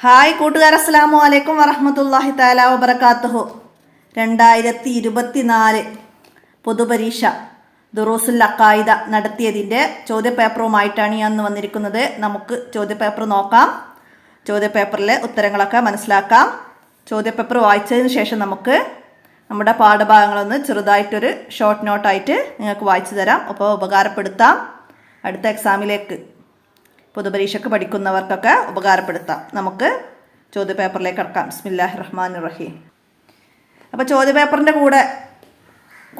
Hi കൂട്ടുകാർ, അസ്സലാമു അലൈക്കും വറഹ്മത്തുള്ളാഹി തആല വബറകാതുഹു. 2024 പൊതുപരീക്ഷ ദുറൂസുൽ അഖായിദ നടത്തിയതിൻ്റെ ചോദ്യപേപ്പറുമായിട്ടാണ് ഞാൻ ഇന്ന് വന്നിരിക്കുന്നത്. നമുക്ക് ചോദ്യപേപ്പർ നോക്കാം, ചോദ്യപേപ്പറിലെ ഉത്തരങ്ങളൊക്കെ മനസ്സിലാക്കാം. ചോദ്യപേപ്പർ വായിച്ചതിന് ശേഷം നമുക്ക് നമ്മുടെ പാഠഭാഗങ്ങളൊന്ന് ചെറുതായിട്ടൊരു ഷോർട്ട് നോട്ടായിട്ട് നിങ്ങൾക്ക് വായിച്ചു തരാം. അപ്പോൾ ഉപകാരപ്പെടുത്താം. അടുത്ത എക്സാമിലേക്ക് പൊതുപരീക്ഷയ്ക്ക് പഠിക്കുന്നവർക്കൊക്കെ ഉപകാരപ്പെടുത്താം. നമുക്ക് ചോദ്യപേപ്പറിലേക്ക് കടക്കാം. ബിസ്മില്ലാഹിർ റഹ്മാനിർ റഹീം. അപ്പോൾ ചോദ്യപേപ്പറിൻ്റെ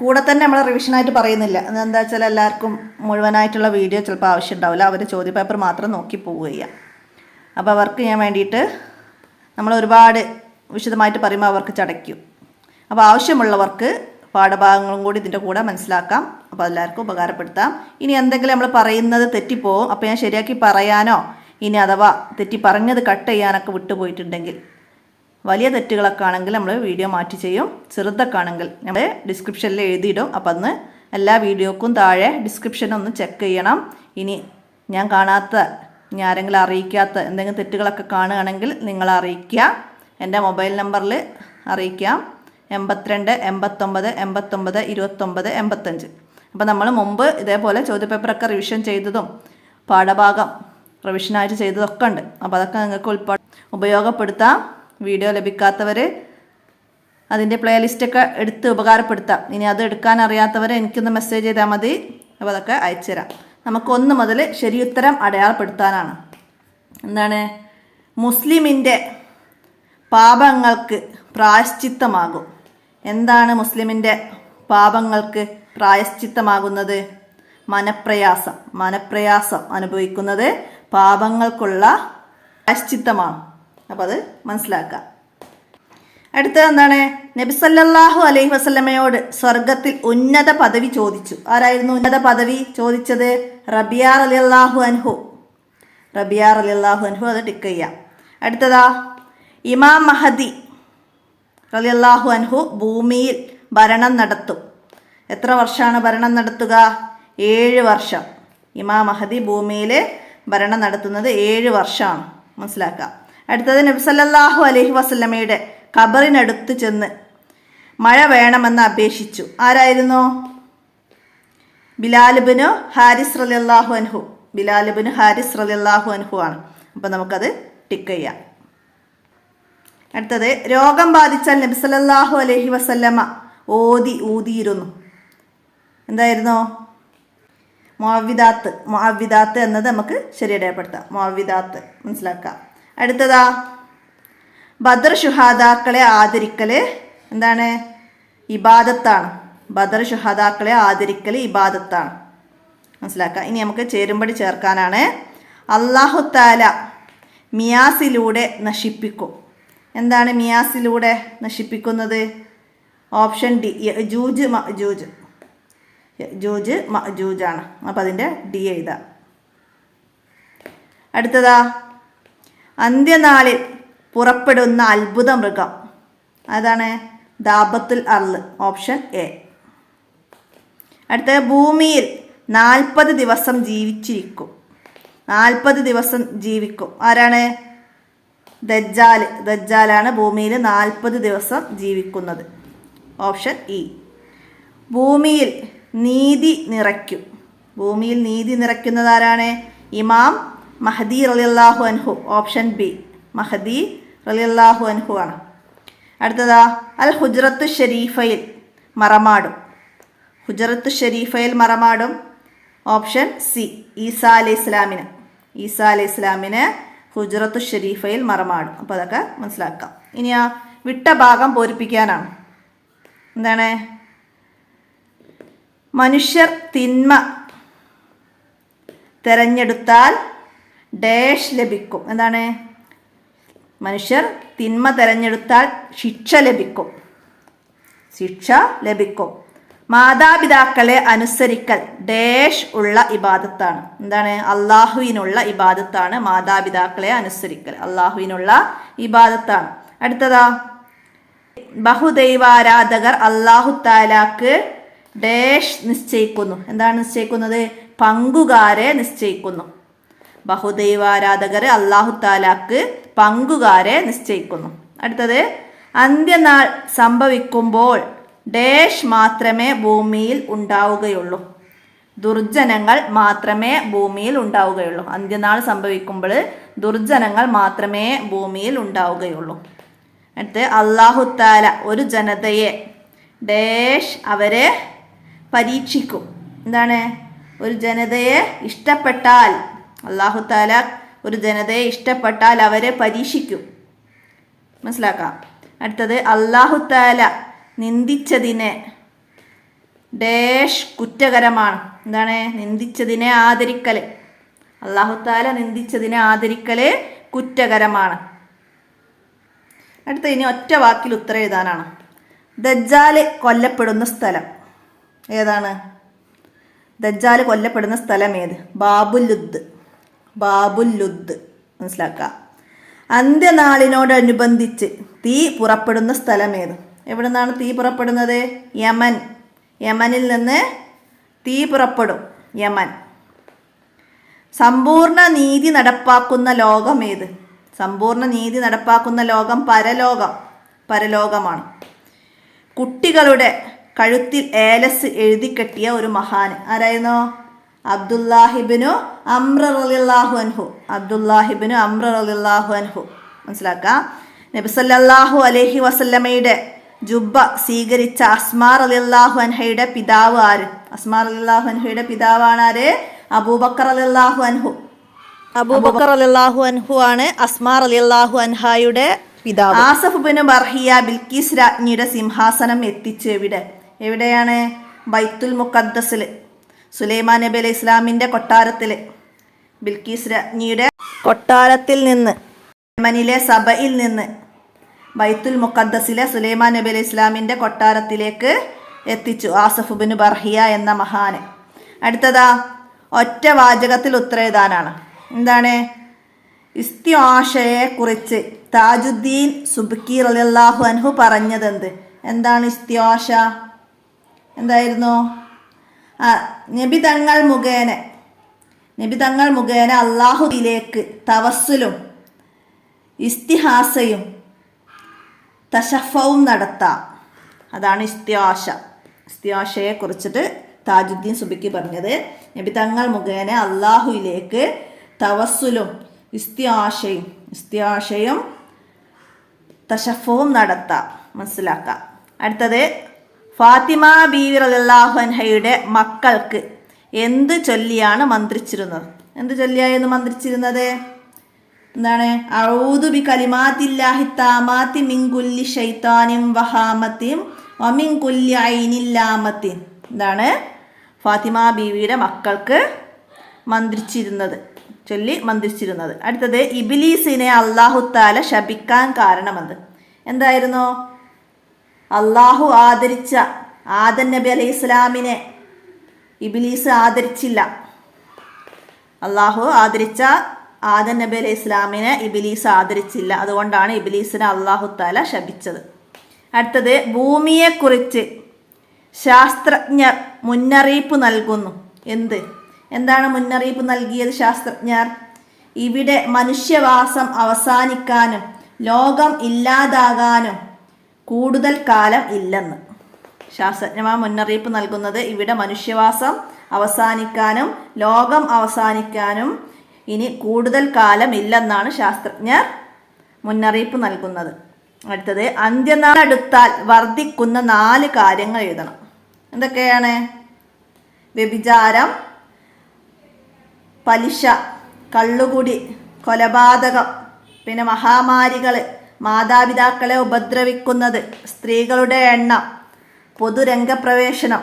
കൂടെ തന്നെ നമ്മൾ റിവിഷനായിട്ട് പറയുന്നില്ല. എന്താ വെച്ചാൽ എല്ലാവർക്കും മുഴുവനായിട്ടുള്ള വീഡിയോ ചിലപ്പോൾ ആവശ്യം ഉണ്ടാവില്ല. അവർ ചോദ്യപേപ്പർ മാത്രം നോക്കി പോവുക. അപ്പോൾ അവർക്ക് ഞാൻ വേണ്ടിയിട്ട് നമ്മൾ ഒരുപാട് വിശദമായിട്ട് പറയുമ്പോൾ അവർക്ക് ചടയ്ക്കും. അപ്പോൾ ആവശ്യമുള്ളവർക്ക് പാഠഭാഗങ്ങളും കൂടി ഇതിൻ്റെ കൂടെ മനസ്സിലാക്കാം. അപ്പോൾ എല്ലാവർക്കും ഉപകാരപ്പെടുത്താം. ഇനി എന്തെങ്കിലും നമ്മൾ പറയുന്നത് തെറ്റിപ്പോവും. അപ്പോൾ ഞാൻ ശരിയാക്കി പറയാനോ ഇനി അഥവാ തെറ്റി പറഞ്ഞത് കട്ട് ചെയ്യാനൊക്കെ വിട്ടുപോയിട്ടുണ്ടെങ്കിൽ, വലിയ തെറ്റുകളൊക്കെ ആണെങ്കിൽ നമ്മൾ വീഡിയോ മാറ്റി ചെയ്യും. ചെറുതൊക്കെ ആണെങ്കിൽ നമ്മൾ ഡിസ്ക്രിപ്ഷനിൽ എഴുതിയിടും. അപ്പം അന്ന് എല്ലാ വീഡിയോക്കും താഴെ ഡിസ്ക്രിപ്ഷനൊന്ന് ചെക്ക് ചെയ്യണം. ഇനി ഞാൻ കാണാത്ത, ഇനി ആരെങ്കിലും അറിയിക്കാത്ത എന്തെങ്കിലും തെറ്റുകളൊക്കെ കാണുകയാണെങ്കിൽ നിങ്ങൾ അറിയിക്കുക. എൻ്റെ മൊബൈൽ നമ്പറിൽ അറിയിക്കാം, 82 89 89 29 85. അപ്പോൾ നമ്മൾ മുമ്പ് ഇതേപോലെ ചോദ്യപേപ്പറൊക്കെ റിവിഷൻ ചെയ്തതും പാഠഭാഗം റിവിഷനായിട്ട് ചെയ്തതൊക്കെ ഉണ്ട്. അപ്പോൾ അതൊക്കെ നിങ്ങൾക്ക് ഉപയോഗപ്പെടുത്താം. വീഡിയോ ലഭിക്കാത്തവർ അതിൻ്റെ പ്ലേലിസ്റ്റൊക്കെ എടുത്ത് ഉപകാരപ്പെടുത്താം. ഇനി അത് എടുക്കാൻ അറിയാത്തവർ എനിക്കൊന്ന് മെസ്സേജ് ചെയ്താൽ മതി. അപ്പോൾ അതൊക്കെ അയച്ചു തരാം. നമുക്ക് 1 മുതൽ ശരിയുത്തരം അടയാളപ്പെടുത്താനാണ്. എന്താണ്? മുസ്ലിമിൻ്റെ പാപങ്ങൾക്ക് പ്രായശ്ചിത്തമാകും. എന്താണ് മുസ്ലിമിൻ്റെ പാപങ്ങൾക്ക് പ്രായശ്ചിത്തമാകുന്നത്? മനപ്രയാസം അനുഭവിക്കുന്നത് പാപങ്ങൾക്കുള്ള പ്രായശ്ചിത്തമാണ്. അപ്പോൾ അത് മനസ്സിലാക്കാം. അടുത്തത് എന്താണ്? നബി സല്ലല്ലാഹു അലൈഹി വസല്ലമയോട് സ്വർഗത്തിൽ ഉന്നത പദവി ചോദിച്ചു. ആരായിരുന്നു ഉന്നത പദവി ചോദിച്ചത്? റബിയ റളിയല്ലാഹു അൻഹു. അത് ടിക്ക് ചെയ്യാം. അടുത്തതാ, ഇമാം മഹദി റളിയല്ലാഹു അൻഹു ഭൂമിയിൽ ഭരണം നടത്തും. എത്ര വർഷമാണ് ഭരണം നടത്തുക? 7 വർഷം. ഇമാം മഹദി ഭൂമിയിൽ ഭരണം നടത്തുന്നത് 7 വർഷമാണ്. മനസ്സിലാക്കാം. അടുത്തത്, നബി സല്ലല്ലാഹു അലൈഹി വസല്ലമയുടെ ഖബറിനടുത്ത് ചെന്ന് മഴ വേണമെന്ന് അപേക്ഷിച്ചു. ആരായിരുന്നു? ബിലാൽ ഇബ്നു ഹാരിസ് റളിയല്ലാഹു അൻഹു ആണ്. അപ്പോൾ നമുക്കത് ടിക്ക് ചെയ്യാം. അടുത്തത്, രോഗം ബാധിച്ചാൽ നബി സല്ലല്ലാഹു അലൈഹി വസല്ലമ ഊതിയിരുന്നു. എന്തായിരുന്നു? മുഅവ്വിദാത്ത് എന്നത് നമുക്ക് ശരിയടയാളപ്പെടുത്താം. മുഅവ്വിദാത്ത് മനസ്സിലാക്കാം. അടുത്തതാ, ബദർ ശുഹാദാക്കളെ ആദരിക്കല് എന്താണ്? ഇബാദത്താണ്. ബദർ ശുഹാദാക്കളെ ആദരിക്കൽ ഇബാദത്താണ്. മനസ്സിലാക്കാം. ഇനി നമുക്ക് ചേരുംപടി ചേർക്കാനാണ്. അല്ലാഹു തആല മിയാസിലൂടെ നശിപ്പിക്കും. എന്താണ് മിയാസിലൂടെ നശിപ്പിക്കുന്നത്? ഓപ്ഷൻ ഡി, യജൂജ് മഅജൂജാണ്. അപ്പം അതിൻ്റെ ഡി എഴുതാം. അടുത്തതാ, അന്ത്യനാളിൽ പുറപ്പെടുന്ന അത്ഭുത മൃഗം. അതാണ് ദാബത്തുൽ അർള്. Option A. അടുത്തത്, ഭൂമിയിൽ 40 ദിവസം ജീവിച്ചിരിക്കും. 40 ദിവസം ജീവിക്കും. ആരാണ്? ദജ്ജാലാണ് ഭൂമിയിൽ 40 ദിവസം ജീവിക്കുന്നത്. Option E. ഭൂമിയിൽ നീതി നിറയ്ക്കും. ഭൂമിയിൽ നീതി നിറയ്ക്കുന്നത് ആരാണ്? ഇമാം മഹദി റളിയല്ലാഹു അൻഹു. ഓപ്ഷൻ ബി, മഹദി റളിയല്ലാഹു അൻഹു ആണ്. അടുത്തതാ, അൽ ഹുജ്റത്തു ഷരീഫയിൽ മറമാടും. ഓപ്ഷൻ സി, ഈസാ അലൈഹി ഇസ്ലാമിന് ഹുജ്റത്തു ഷരീഫയിൽ മറമാടും. അപ്പോൾ അതൊക്കെ മനസ്സിലാക്കാം. ഇനി ആ വിട്ട ഭാഗം പൂരിപ്പിക്കാനാണ്. എന്താണ്? മനുഷ്യർ തിന്മ തെരഞ്ഞെടുത്താൽ ഡാഷ് ലഭിക്കും. എന്താണ്? മനുഷ്യർ തിന്മ തെരഞ്ഞെടുത്താൽ ശിക്ഷ ലഭിക്കും. മാതാപിതാക്കളെ അനുസരിക്കൽ ഡാഷ് ഉള്ള ഇബാദത്താണ്. എന്താണ്? അള്ളാഹുവിനുള്ള ഇബാദത്താണ്. മാതാപിതാക്കളെ അനുസരിക്കൽ അള്ളാഹുവിനുള്ള ഇബാദത്താണ്. അടുത്തതാ, ബഹുദൈവാരാധകർ അല്ലാഹു തആലാക്ക് ഡാഷ് നിശ്ചയിക്കുന്നു. എന്താണ് നിശ്ചയിക്കുന്നത്? പങ്കുകാരെ നിശ്ചയിക്കുന്നു. ബഹുദൈവാരാധകർ അല്ലാഹു തആലാക്ക് പങ്കുകാരെ നിശ്ചയിക്കുന്നു. അടുത്തത് അന്ത്യനാൾ സംഭവിക്കുമ്പോൾ ഡാഷ് മാത്രമേ ഭൂമിയിൽ ഉണ്ടാവുകയുള്ളൂ. ദുർജനങ്ങൾ മാത്രമേ ഭൂമിയിൽ ഉണ്ടാവുകയുള്ളൂ. അന്ത്യനാൾ സംഭവിക്കുമ്പോൾ ദുർജനങ്ങൾ മാത്രമേ ഭൂമിയിൽ ഉണ്ടാവുകയുള്ളൂ. അടുത്ത് അല്ലാഹു തആല ഒരു ജനതയെ ഡാഷ് അവരെ പരീക്ഷിക്കും. എന്താണ്? ഒരു ജനതയെ ഇഷ്ടപ്പെട്ടാൽ, അല്ലാഹു തആല ഒരു ജനതയെ ഇഷ്ടപ്പെട്ടാൽ അവരെ പരീക്ഷിക്കും. മനസ്സിലാക്കാം. അടുത്തത് അല്ലാഹു തആല നിന്ദിച്ചതിനെ ഡാഷ് കുറ്റകരമാണ്. എന്താണ്? നിന്ദിച്ചതിനെ ആദരിക്കൽ. അല്ലാഹു തആല നിന്ദിച്ചതിനെ ആദരിക്കൽ കുറ്റകരമാണ്. അടുത്ത ഇനി ഒറ്റ വാക്കിൽ ഉത്തരം എഴുതാനാണ്. ദജ്ജാൽ കൊല്ലപ്പെടുന്ന സ്ഥലം ഏതാണ്? ദജ്ജാൽ കൊല്ലപ്പെടുന്ന സ്ഥലം ഏത്? ബാബുൽ ലുദ്. മനസ്സിലാക്കുക. അന്ത്യനാളിനോടനുബന്ധിച്ച് തീ പുറപ്പെടുന്ന സ്ഥലം ഏത്? എവിടെ നിന്നാണ് തീ പുറപ്പെടുന്നത്? യമനിൽ നിന്ന് തീ പുറപ്പെടും. യമൻ. സമ്പൂർണ്ണ നീതി നടപ്പാക്കുന്ന ലോകം ഏത്? സമ്പൂർണ്ണ നീതി നടപ്പാക്കുന്ന ലോകം പരലോകമാണ്. കുട്ടികളുടെ കഴുത്തിൽ ഏലസ് എഴുതി കെട്ടിയ ഒരു മഹാന് ആരായിരുന്നു? അബ്ദുല്ലാഹിബ്നു അംർ റളിയല്ലാഹു അൻഹു. മനസ്സിലാക്കാം. നബി സല്ലല്ലാഹു അലൈഹി വസല്ലമയുടെ ജുബ്ബ സ്വീകരിച്ച അസ്മാ റളിയല്ലാഹു അൻഹയുടെ പിതാവ് ആര്? അസ്മാ റളിയല്ലാഹു അൻഹയുടെ പിതാവാണ് ആര്? അബൂബക്കർ റളിയല്ലാഹു അൻഹു ആണ് അസ്മാ റളിയല്ലാഹു അൻഹയുടെ പിതാവ്. ആസഫ് ബിൻ ബർഹിയ ബിൽക്കീസ് രാജ്ഞിയുടെ സിംഹാസനം എത്തിച്ചു എവിടെയാണ്? ബൈത്തുൽ മുഖദ്ദസിൽ, സുലൈമാൻ നബി അലൈഹി ഇസ്ലാമിന്റെ കൊട്ടാരത്തിൽ. ബിൽക്കീസ് രാജ്ഞിയുടെ കൊട്ടാരത്തിൽ നിന്ന്, യമനിലെ സബയിൽ നിന്ന് ബൈത്തുൽ മുഖദ്ദസിലെ സുലൈമാൻ നബി അലൈഹി ഇസ്ലാമിന്റെ കൊട്ടാരത്തിലേക്ക് എത്തിച്ചു ആസഫ് ബിൻ ബർഹിയ എന്ന മഹാന്. അടുത്തതാ ഒറ്റ വാചകത്തിൽ ഉത്തരം എഴുതാനാണ്. എന്താണ്? ഇസ്തിആശയെ കുറിച്ച് താജുദ്ദീൻ സുബ്കി റളിയല്ലാഹു അൻഹു പറഞ്ഞതെന്ത്? എന്താണ് ഇസ്തിആശ? എന്തായിരുന്നു? നബി തങ്ങൾ മുഖേന അള്ളാഹുവിലേക്ക് തവസ്സുലും ഇസ്തിഹാസയും തശഫവും നടത്താം. അതാണ് ഇസ്തിആശയെ കുറിച്ചിട്ട് താജുദ്ദീൻ സുബ്കി പറഞ്ഞത്. നബി തങ്ങൾ മുഖേന അള്ളാഹുവിലേക്ക് തവസ്സുലും ഇസ്തിആശയും തശഫവും നടത്താം. മനസ്സിലാക്കാം. അടുത്തത് ഫാത്തിമ ബീവി റളിയല്ലാഹു അൻഹയുടെ മക്കൾക്ക് എന്ത് ചൊല്ലിയാണ് മന്ത്രിച്ചിരുന്നത്? എന്ത് ചൊല്ലിയായിരുന്നു മന്ത്രിച്ചിരുന്നത്? എന്താണ്? അഊദു ബി കലിമാത്തില്ലാഹി താമാത്തി മിൻ കുല്ലി ശൈത്താനിൻ വഹാമത്തിൻ വമിൻ കുല്ലി ഐനിൻ ലാമത്തിൻ. എന്താണ് ഫാത്തിമ ബീവിയുടെ മക്കൾക്ക് ചൊല്ലി മന്ത്രിച്ചിരുന്നത്? അടുത്തത് ഇബ്ലീസിനെ അല്ലാഹു തആല ശപിക്കാൻ കാരണമെന്ത്? എന്തായിരുന്നു? അള്ളാഹു ആദരിച്ച ആദം നബി അലൈഹി ഇസ്ലാമിനെ ഇബ്ലീസ് ആദരിച്ചില്ല. അള്ളാഹു ആദരിച്ച ആദം നബി അലൈഹി ഇസ്ലാമിനെ ഇബ്ലീസ് ആദരിച്ചില്ല. അതുകൊണ്ടാണ് ഇബ്ലീസിനെ അള്ളാഹു തആല ശപിച്ചത്. അടുത്തത് ഭൂമിയെക്കുറിച്ച് ശാസ്ത്രജ്ഞർ മുന്നറിയിപ്പ് നൽകുന്നു. എന്താണ് മുന്നറിയിപ്പ് നൽകിയത് ശാസ്ത്രജ്ഞർ? ഇവിടെ മനുഷ്യവാസം അവസാനിക്കാനും ലോകം ഇല്ലാതാകാനും കൂടുതൽ കാലം ഇല്ലെന്ന്. ശാസ്ത്രജ്ഞന്മാർ മുന്നറിയിപ്പ് നൽകുന്നത് ഇവിടെ മനുഷ്യവാസം അവസാനിക്കാനും ലോകം അവസാനിക്കാനും ഇനി കൂടുതൽ കാലം ഇല്ലെന്നാണ് ശാസ്ത്രജ്ഞർ മുന്നറിയിപ്പ് നൽകുന്നത്. അടുത്തത് അന്ത്യനാൾ അടുത്താൽ വർദ്ധിക്കുന്ന 4 കാര്യങ്ങൾ എഴുതണം. എന്തൊക്കെയാണ്? വ്യഭിചാരം, പലിശ, കള്ളുകുടി, കൊലപാതകം, പിന്നെ മഹാമാരികൾ, മാതാപിതാക്കളെ ഉപദ്രവിക്കുന്നത്, സ്ത്രീകളുടെ എണ്ണം,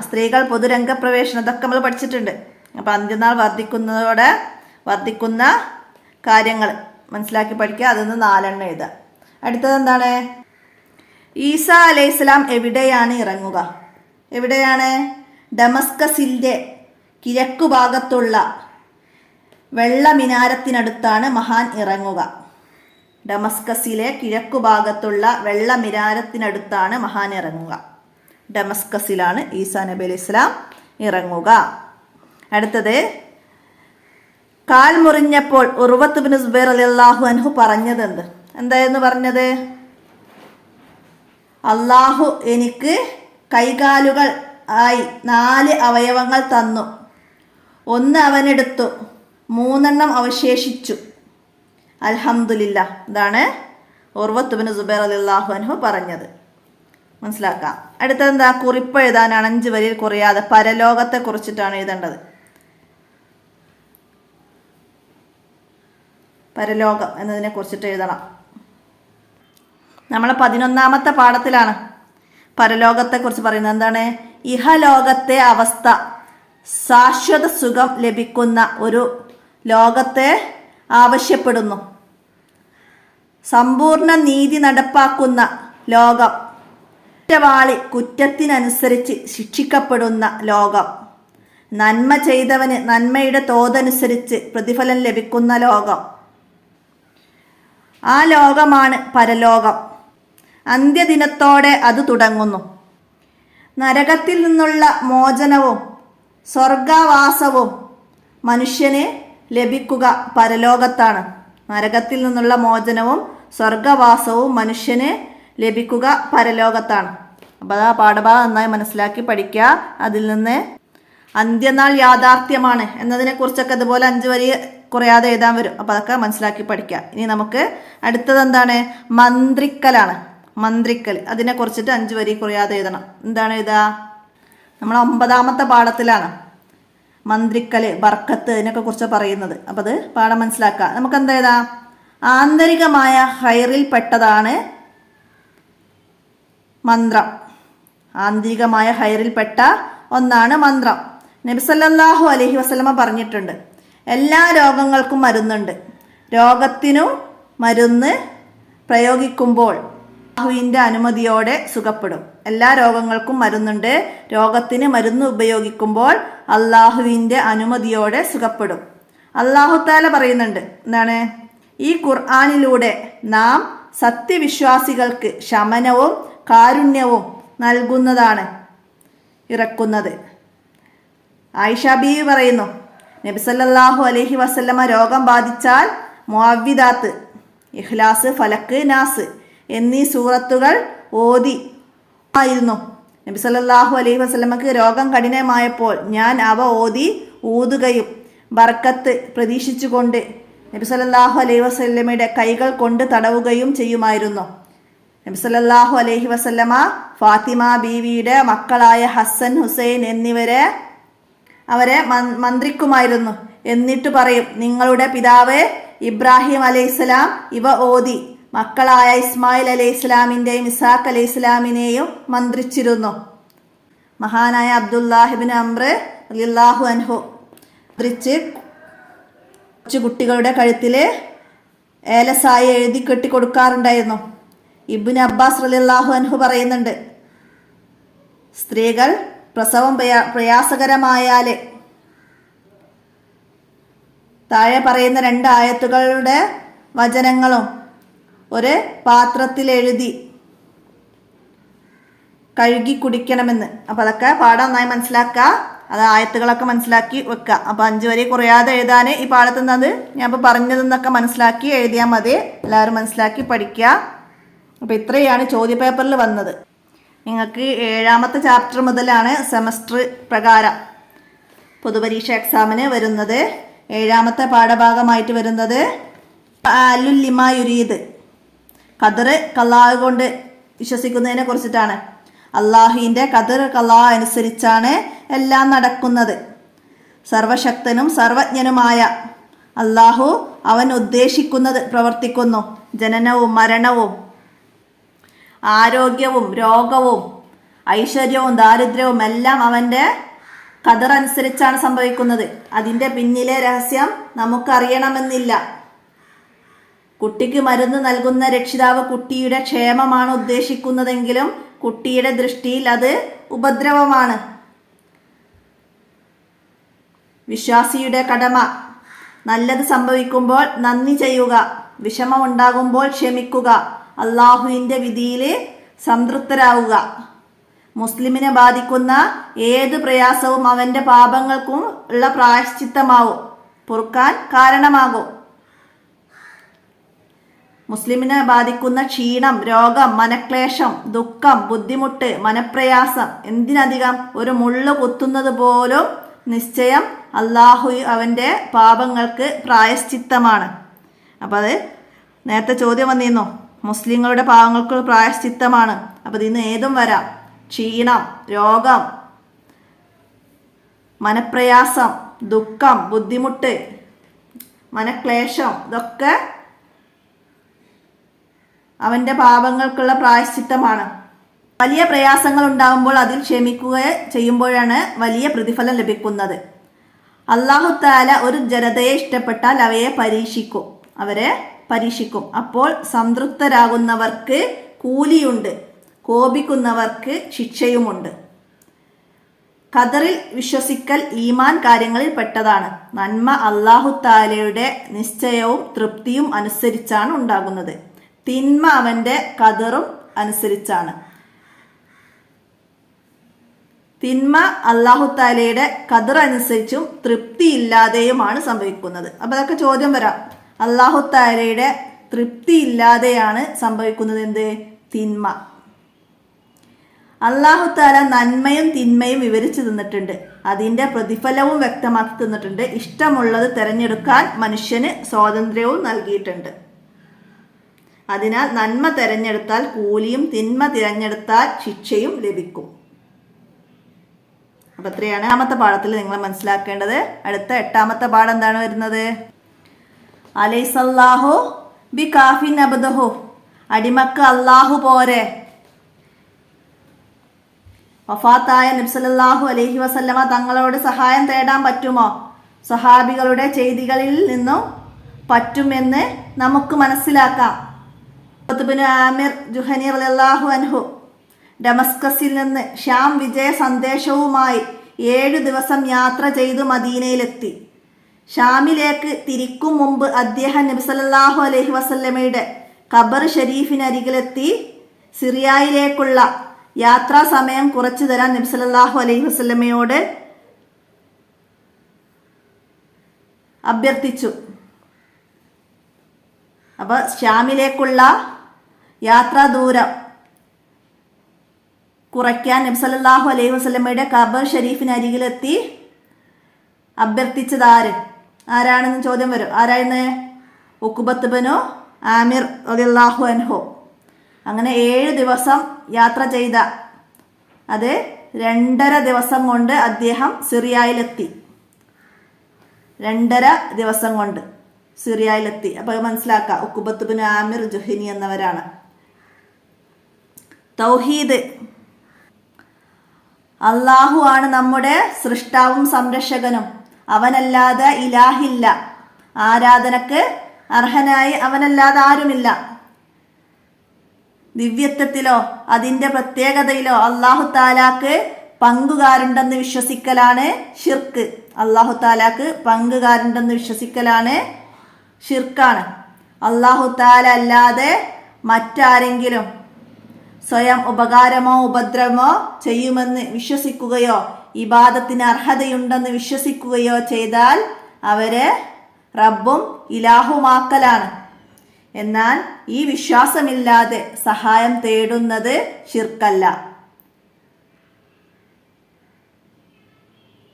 സ്ത്രീകൾ പൊതുരംഗപ്രവേശനം, ഇതൊക്കെ നമ്മൾ പഠിച്ചിട്ടുണ്ട്. അപ്പോൾ അന്ത്യനാൾ വർദ്ധിക്കുന്ന കാര്യങ്ങൾ മനസ്സിലാക്കി പഠിക്കുക. അതിൽ 4 എഴുതുക. അടുത്തത് എന്താണ്? ഈസാ അലൈഹിസ്സലാം എവിടെയാണ് ഇറങ്ങുക? ഡമസ്കസിൻ്റെ കിഴക്കുഭാഗത്തുള്ള വെള്ള മിനാരത്തിനടുത്താണ് മഹാൻ ഇറങ്ങുക. ഡമസ്കസിലെ കിഴക്കുഭാഗത്തുള്ള വെള്ള മിനാരത്തിനടുത്താണ് മഹാൻ ഇറങ്ങുക. ഡമസ്കസിലാണ് ഈസാ നബി അലൈഹി ഇസ്ലാം ഇറങ്ങുക. അടുത്തത് കാൽ മുറിഞ്ഞപ്പോൾ ഉർവത്ത് ബിൻ സുബൈർ റളിയല്ലാഹു അൻഹു പറഞ്ഞതെന്ത്? എന്തായിരുന്നു പറഞ്ഞത്? അള്ളാഹു എനിക്ക് കൈകാലുകൾ ആയി 4 അവയവങ്ങൾ തന്നു. 1 അവനെടുത്തു, 3 അവശേഷിച്ചു. അൽഹംദുലില്ലാഹ്. ഇതാണ് ഉർവത്ത് ഇബ്നു സുബൈർ റളിയല്ലാഹു അൻഹു പറഞ്ഞത്. മനസ്സിലാക്കാം. അടുത്തതെന്താ? കുറിപ്പ് എഴുതാനാണ്. 5 വരിയിൽ കുറയാതെ പരലോകത്തെ കുറിച്ചിട്ടാണ് എഴുതേണ്ടത്. പരലോകം എന്നതിനെ കുറിച്ചിട്ട് എഴുതണം. നമ്മൾ 11ാമത്തെ പാഠത്തിലാണ് പരലോകത്തെക്കുറിച്ച് പറയുന്നത്. എന്താണ്? ഇഹലോകത്തെ അവസ്ഥ, ശാശ്വത സുഖം ലഭിക്കുന്ന ഒരു ലോകത്തെ ആവശ്യപ്പെടുന്നു. സമ്പൂർണ്ണ നീതി നടപ്പാക്കുന്ന ലോകം, കുറ്റവാളി കുറ്റത്തിനനുസരിച്ച് ശിക്ഷിക്കപ്പെടുന്ന ലോകം, നന്മ ചെയ്തവന് നന്മയുടെ തോതനുസരിച്ച് പ്രതിഫലം ലഭിക്കുന്ന ലോകം, ആ ലോകമാണ് പരലോകം. അന്ത്യദിനത്തോടെ അത് തുടങ്ങുന്നു. നരകത്തിൽ നിന്നുള്ള മോചനവും സ്വർഗവാസവും മനുഷ്യന് ലഭിക്കുക പരലോകത്താണ്. നരകത്തിൽ നിന്നുള്ള മോചനവും സ്വർഗവാസവും മനുഷ്യന് ലഭിക്കുക പരലോകത്താണ്. അപ്പോൾ ആ പാഠഭാഗം നന്നായി മനസ്സിലാക്കി പഠിക്കുക. അതിൽ നിന്ന് അന്ത്യനാൾ യാഥാർത്ഥ്യമാണ് എന്നതിനെക്കുറിച്ചൊക്കെ അതുപോലെ 5 വരി കുറയാതെ എഴുതാൻ വരും. അപ്പോൾ അതൊക്കെ മനസ്സിലാക്കി പഠിക്കുക. ഇനി നമുക്ക് അടുത്തത് എന്താണ്? മന്ത്രിക്കലാണ്. മന്ത്രിക്കൽ, അതിനെക്കുറിച്ചിട്ട് 5 വരി കുറയാതെ എഴുതണം. എന്താണ് എഴുതുക? നമ്മൾ 9ാമത്തെ പാഠത്തിലാണ് മന്ത്രിക്കൽ, ബർക്കത്ത് ഇതിനൊക്കെ കുറിച്ച് പറയുന്നത്. അപ്പോൾ അത് പാഠം മനസ്സിലാക്കുക. നമുക്ക് എന്താ എഴുതാം? ആന്തരികമായ ഹൈറിൽ പെട്ടതാണ് മന്ത്രം. ആന്തരികമായ ഹൈറിൽപ്പെട്ട ഒന്നാണ് മന്ത്രം. നബി സല്ലല്ലാഹു അലൈഹി വസല്ലമ പറഞ്ഞിട്ടുണ്ട്, എല്ലാ രോഗങ്ങൾക്കും മരുന്നുണ്ട്. രോഗത്തിനു മരുന്ന് പ്രയോഗിക്കുമ്പോൾ അല്ലാഹുവിൻ്റെ അനുമതിയോടെ സുഖപ്പെടും. എല്ലാ രോഗങ്ങൾക്കും മരുന്നുണ്ട്. രോഗത്തിന് മരുന്ന് ഉപയോഗിക്കുമ്പോൾ അല്ലാഹുവിൻ്റെ അനുമതിയോടെ സുഖപ്പെടും. അല്ലാഹു തആല പറയുന്നുണ്ട്, എന്താണ്? ഈ ഖുർആനിലൂടെ നാം സത്യവിശ്വാസികൾക്ക് ശമനവും കാരുണ്യവും നൽകുന്നതാണ് ഇറക്കുന്നത്. ആയിഷ ബീവി പറയുന്നു, നബി സല്ലല്ലാഹു അലൈഹി വസല്ലമ രോഗം ബാധിച്ചാൽ മുഅവ്വിദാത്ത്, ഇഖ്ലാസ്, ഫലക്ക്, നാസ് എന്നീ സൂറത്തുകൾ ഓതി ആയിരുന്നു. നബി സല്ലല്ലാഹു അലൈഹി വസല്ലമക്ക് രോഗം കഠിനമായപ്പോൾ ഞാൻ അവ ഓതി ഊതുകയും ബർക്കത്ത് പ്രതീക്ഷിച്ചുകൊണ്ട് നബി സല്ലല്ലാഹു അലൈഹി വസല്ലമയുടെ കൈകൾ കൊണ്ട് തടവുകയും ചെയ്യുമായിരുന്നു. നബി സല്ലല്ലാഹു അലൈഹി വസല്ലമ ഫാത്തിമ ബീവിയുടെ മക്കളായ ഹസൻ, ഹുസൈൻ എന്നിവരെ മന്ത്രിക്കുമായിരുന്നു. എന്നിട്ട് പറയും, നിങ്ങളുടെ പിതാവ് ഇബ്രാഹിം അലൈഹിസ്സലാം ഇവ ഓതി മക്കളായ ഇസ്മായിൽ അലൈഹിസ്സലാമിൻ്റെയും ഇസാഖ് അലൈഹിസ്സലാമിനെയും മന്ത്രിച്ചിരുന്നു. മഹാനായ അബ്ദുല്ലാഹിബ്നു അംർ റളിയല്ലാഹു അൻഹു മന്ത്രിച്ച് കൊച്ചു കുട്ടികളുടെ കഴുത്തിൽ ഏലസായി എഴുതി കെട്ടിക്കൊടുക്കാറുണ്ടായിരുന്നു. ഇബ്നു അബ്ബാസ് റളിയല്ലാഹു അൻഹു പറയുന്നുണ്ട്, സ്ത്രീകൾ പ്രസവം പ്രയാസകരമായാൽ താഴെ പറയുന്ന 2 ആയത്തുകളുടെ വചനങ്ങളും ഒരു പാത്രത്തിൽ എഴുതി കഴുകി കുടിക്കണമെന്ന്. അപ്പോൾ അതൊക്കെ പാഠം നന്നായി മനസ്സിലാക്കുക. അത് ആയത്തുകളൊക്കെ മനസ്സിലാക്കി വെക്കുക. അപ്പോൾ 5 വരി കുറയാതെ എഴുതാൻ ഈ പാഠത്തിൽ നിന്നത് ഞാൻ ഇപ്പോൾ പറഞ്ഞതെന്നൊക്കെ മനസ്സിലാക്കി എഴുതിയാൽ മതി. എല്ലാവരും മനസ്സിലാക്കി പഠിക്കുക. അപ്പോൾ ഇത്രയാണ് ചോദ്യപേപ്പറിൽ വന്നത്. നിങ്ങൾക്ക് 7ാമത്തെ ചാപ്റ്റർ മുതലാണ് സെമസ്റ്റർ പ്രകാരം പൊതുപരീക്ഷ എക്സാമിന് വരുന്നത്. 7ാമത്തെ പാഠഭാഗമായിട്ട് വരുന്നത് അലുല്ലിമാ യുരീദ്, ഖദർ ഖലാ കൊണ്ട് വിശ്വസിക്കുന്നതിനെ കുറിച്ചിട്ടാണ്. അള്ളാഹുവിൻ്റെ ഖദർ ഖലാ അനുസരിച്ചാണ് എല്ലാം നടക്കുന്നത്. സർവശക്തനും സർവജ്ഞനുമായ അള്ളാഹു അവൻ ഉദ്ദേശിക്കുന്നത് പ്രവർത്തിക്കുന്നു. ജനനവും മരണവും ആരോഗ്യവും രോഗവും ഐശ്വര്യവും ദാരിദ്ര്യവും എല്ലാം അവൻ്റെ ഖദർ അനുസരിച്ചാണ് സംഭവിക്കുന്നത്. അതിൻ്റെ പിന്നിലെ രഹസ്യം നമുക്കറിയണമെന്നില്ല. കുട്ടിക്ക് മരുന്ന് നൽകുന്ന രക്ഷിതാവ് കുട്ടിയുടെ ക്ഷേമമാണ് ഉദ്ദേശിക്കുന്നതെങ്കിലും കുട്ടിയുടെ ദൃഷ്ടിയിൽ അത് ഉപദ്രവമാണ്. വിശ്വാസിയുടെ കടമ നല്ലത് സംഭവിക്കുമ്പോൾ നന്ദി ചെയ്യുക, വിഷമമുണ്ടാകുമ്പോൾ ക്ഷമിക്കുക, അള്ളാഹുവിൻ്റെ വിധിയിൽ സംതൃപ്തരാവുക. മുസ്ലിമിനെ ബാധിക്കുന്ന ഏത് പ്രയാസവും അവൻ്റെ പാപങ്ങൾക്കും ഉള്ള പ്രായശ്ചിത്തമാവും, പൊറുക്കാൻ കാരണമാകും. മുസ്ലിമിനെ ബാധിക്കുന്ന ക്ഷീണം, രോഗം, മനക്ലേശം, ദുഃഖം, ബുദ്ധിമുട്ട്, മനപ്രയാസം, എന്തിനധികം ഒരു മുള്ളു കുത്തുന്നത് പോലും നിശ്ചയം അള്ളാഹു അവൻ്റെ പാപങ്ങൾക്ക് പ്രായശ്ചിത്തമാണ്. അപ്പം അത് നേരത്തെ ചോദ്യം വന്നിരുന്നു, മുസ്ലിങ്ങളുടെ പാപങ്ങൾക്ക് പ്രായശ്ചിത്തമാണ്. അപ്പം ഇതിന്ന് ഏതും വരാം. ക്ഷീണം, രോഗം, മനപ്രയാസം, ദുഃഖം, ബുദ്ധിമുട്ട്, മനക്ലേശം, ഇതൊക്കെ അവൻ്റെ പാപങ്ങൾക്കുള്ള പ്രായശ്ചിത്തമാണ്. വലിയ പ്രയാസങ്ങൾ ഉണ്ടാകുമ്പോൾ അതിൽ ക്ഷമിക്കുക ചെയ്യുമ്പോഴാണ് വലിയ പ്രതിഫലം ലഭിക്കുന്നത്. അല്ലാഹു തആല ഒരു ജനതയെ ഇഷ്ടപ്പെട്ടാൽ അവരെ പരീക്ഷിക്കും. അപ്പോൾ സംതൃപ്തരാകുന്നവർക്ക് കൂലിയുണ്ട്, കോപിക്കുന്നവർക്ക് ശിക്ഷയുമുണ്ട്. ഖദറിൽ വിശ്വസിക്കൽ ഈമാൻ കാര്യങ്ങളിൽ പെട്ടതാണ്. നന്മ അല്ലാഹു തആലയുടെ നിശ്ചയവും തൃപ്തിയും അനുസരിച്ചാണ് ഉണ്ടാകുന്നത്. തിന്മ അവൻ്റെ ഖദറും അനുസരിച്ചാണ്. തിന്മ അല്ലാഹു തആലയുടെ ഖദർ അനുസരിച്ചും തൃപ്തിയില്ലാതെയുമാണ് സംഭവിക്കുന്നത്. അപ്പം അതൊക്കെ ചോദ്യം വരാം. അല്ലാഹു തആലയുടെ തൃപ്തിയില്ലാതെയാണ് സംഭവിക്കുന്നത് എന്ത്? തിന്മ. അല്ലാഹു തആല നന്മയും തിന്മയും വിവരിച്ചു തന്നിട്ടുണ്ട്. അതിൻ്റെ പ്രതിഫലവും വ്യക്തമാക്കി തന്നിട്ടുണ്ട്. ഇഷ്ടമുള്ളത് തിരഞ്ഞെടുക്കാൻ മനുഷ്യന് സ്വാതന്ത്ര്യവും നൽകിയിട്ടുണ്ട്. അതിനാൽ നന്മ തിരഞ്ഞെടുത്താൽ കൂലിയും തിന്മ തിരഞ്ഞെടുത്താൽ ശിക്ഷയും ലഭിക്കും. അപ്പം അത്രയാണ് 7ാമത്തെ പാഠത്തിൽ നിങ്ങൾ മനസ്സിലാക്കേണ്ടത്. അടുത്ത 8ാമത്തെ പാഠം എന്താണ് വരുന്നത്? അലൈസല്ലാഹു ബി കാഫിൻ അബ്ദഹു, അടിമക്ക് അല്ലാഹു പോരെ. വഫാത്തായ നബി സല്ലല്ലാഹു അലൈഹി വസല്ലമ തങ്ങളോട് സഹായം തേടാൻ പറ്റുമോ? സഹാബികളുടെ ചെയ്തികളിൽ നിന്നും പറ്റുമെന്ന് നമുക്ക് മനസ്സിലാക്കാം. ഇബ്നു ആമിർ ജുഹനി റളിയല്ലാഹു അൻഹു ഡമസ്കസിൽ നിന്ന് ഷാം വിജയ സന്ദേശവുമായി 7 ദിവസം യാത്ര ചെയ്തു മദീനയിലെത്തി. ഷാമിലേക്ക് തിരിക്കും മുമ്പ് അദ്ദേഹം നബി സല്ലല്ലാഹു അലൈഹി വസല്ലമയുടെ ഖബർ ഷരീഫിനരികിലെത്തി സിറിയയിലേക്കുള്ള യാത്രാ സമയം കുറച്ചു തരാൻ നബി സല്ലല്ലാഹു അലൈഹി വസല്ലമയോട് അഭ്യർത്ഥിച്ചു. അപ്പോൾ ഷാമിലേക്കുള്ള യാത്രാ ദൂരം കുറയ്ക്കാൻ നബി സല്ലല്ലാഹു അലൈഹി വസല്ലമയുടെ ഖബർ ഷരീഫിനരികിലെത്തി അഭ്യർത്ഥിച്ചത് ആരാണെന്ന് ചോദ്യം വരും. ആരായിരുന്നു? ഉഖ്ബത്ത് ഇബ്നു ആമിർ റളിയല്ലാഹു അൻഹു. അങ്ങനെ 7 ദിവസം യാത്ര ചെയ്ത അത് 2.5 ദിവസം കൊണ്ട് അദ്ദേഹം സിറിയയിലെത്തി. 2.5 ദിവസം കൊണ്ട് സിറിയയിലെത്തി. അപ്പോൾ മനസ്സിലാക്കുക, ഉഖ്ബത്ത് ഇബ്നു ആമിർ ജുഹനി എന്നവരാണ്. തൗഹീദ്. അല്ലാഹു ആണ് നമ്മുടെ സൃഷ്ടാവും സംരക്ഷകനും. അവനല്ലാതെ ഇലാഹില്ല. ആരാധനക്ക് അർഹനായി അവനല്ലാതെ ആരുമില്ല. ദിവ്യത്വത്തിലോ അതിൻ്റെ പ്രത്യേകതയിലോ അല്ലാഹു തആലാക്ക് പങ്കുകാരുണ്ടെന്ന് വിശ്വസിക്കലാണ് ഷിർക്ക്. അല്ലാഹു തആലാക്ക് പങ്കുകാരുണ്ടെന്ന് വിശ്വസിക്കലാണ് ഷിർക്കാണ്. അല്ലാഹു തആല അല്ലാതെ മറ്റാരെങ്കിലും സ്വയം ഉപകാരമോ ഉപദ്രവമോ ചെയ്യുമെന്ന് വിശ്വസിക്കുകയോ ഇബാദത്തിന് അർഹതയുണ്ടെന്ന് വിശ്വസിക്കുകയോ ചെയ്താൽ അവരെ റബ്ബും ഇലാഹുമാക്കലാണ്. എന്നാൽ ഈ വിശ്വാസമില്ലാതെ സഹായം തേടുന്നത് ഷിർക്കല്ല.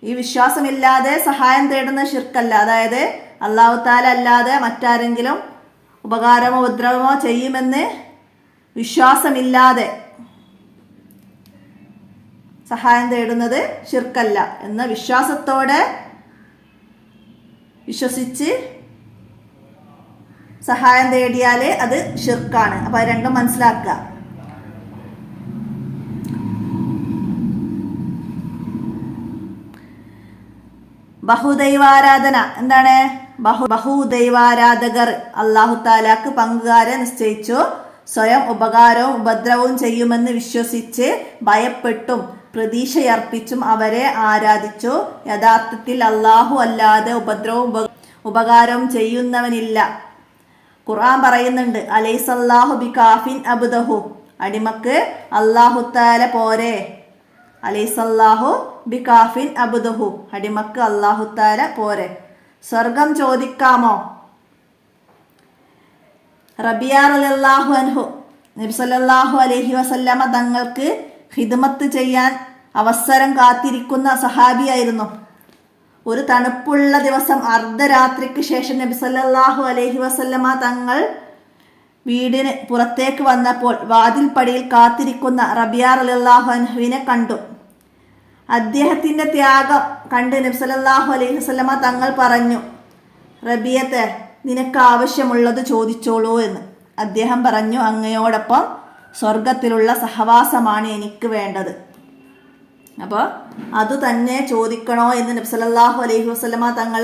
ഈ വിശ്വാസമില്ലാതെ സഹായം തേടുന്ന ഷിർക്കല്ല. അതായത് അല്ലാഹു തആല അല്ലാതെ മറ്റാരെങ്കിലും ഉപകാരമോ ഉപദ്രവമോ ചെയ്യുമെന്ന് വിശ്വാസമില്ലാതെ സഹായം തേടുന്നത് ഷിർക്കല്ല. എന്ന വിശ്വാസത്തോടെ വിശ്വസിച്ച് സഹായം തേടിയാൽ അത് ഷിർക്കാണ്. അപ്പോൾ അത് രണ്ടും മനസ്സിലാക്കുക. ബഹുദൈവാരാധന എന്താണ്? ബഹുദൈവാരാധകർ അല്ലാഹു തആലാക്ക് പങ്കുകാരെ നിശ്ചയിച്ചു. സ്വയം ഉപകാരവും ഉപദ്രവവും ചെയ്യുമെന്ന് വിശ്വസിച്ച് ഭയപ്പെട്ടും പ്രതീക്ഷയർപ്പിച്ചും അവരെ ആരാധിച്ചു. യഥാർത്ഥത്തിൽ അല്ലാഹു അല്ലാതെ ഉപദ്രവവും ഉപകാരവും ചെയ്യുന്നവനില്ല. ഖുർആൻ പറയുന്നുണ്ട്, അലൈസല്ലാഹു ബികാഫിൻ അബ്ദഹു, അടിമക്ക് അല്ലാഹു തആല പോരെ. അലൈസല്ലാഹു ബികാഫിൻ അബ്ദഹു, അടിമക്ക് അല്ലാഹു തആല പോരെ. സ്വർഗം ചോദിക്കാമോ? റബിയ റളിയല്ലാഹു അൻഹു നബി സല്ലല്ലാഹു അലൈഹി വസല്ലമ തങ്ങൾക്ക് ഖിദ്മത്ത് ചെയ്യാൻ അവസരം കാത്തിരിക്കുന്ന സഹാബിയായിരുന്നു. ഒരു തണുപ്പുള്ള ദിവസം അർദ്ധരാത്രിക്ക് ശേഷം നബി സല്ലല്ലാഹു അലൈഹി വസല്ലമ തങ്ങൾ വീടിന് പുറത്തേക്ക് വന്നപ്പോൾ വാതിൽപ്പടിയിൽ കാത്തിരിക്കുന്ന റബിയ റളിയല്ലാഹു അൻഹുവിനെ കണ്ടു. അദ്ദേഹത്തിൻ്റെ ത്യാഗം കണ്ട് നബി സല്ലല്ലാഹു അലൈഹി വസല്ലമ തങ്ങൾ പറഞ്ഞു, റബിയത്തെ, നിനക്ക് ആവശ്യമുള്ളത് ചോദിച്ചോളൂ എന്ന്. അദ്ദേഹം പറഞ്ഞു, അങ്ങയോടൊപ്പം സ്വർഗത്തിലുള്ള സഹവാസമാണ് എനിക്ക് വേണ്ടത്. അപ്പോൾ അത് തന്നെ ചോദിക്കണോ എന്ന് നബി സല്ലല്ലാഹു അലൈഹി വസല്ലമ തങ്ങൾ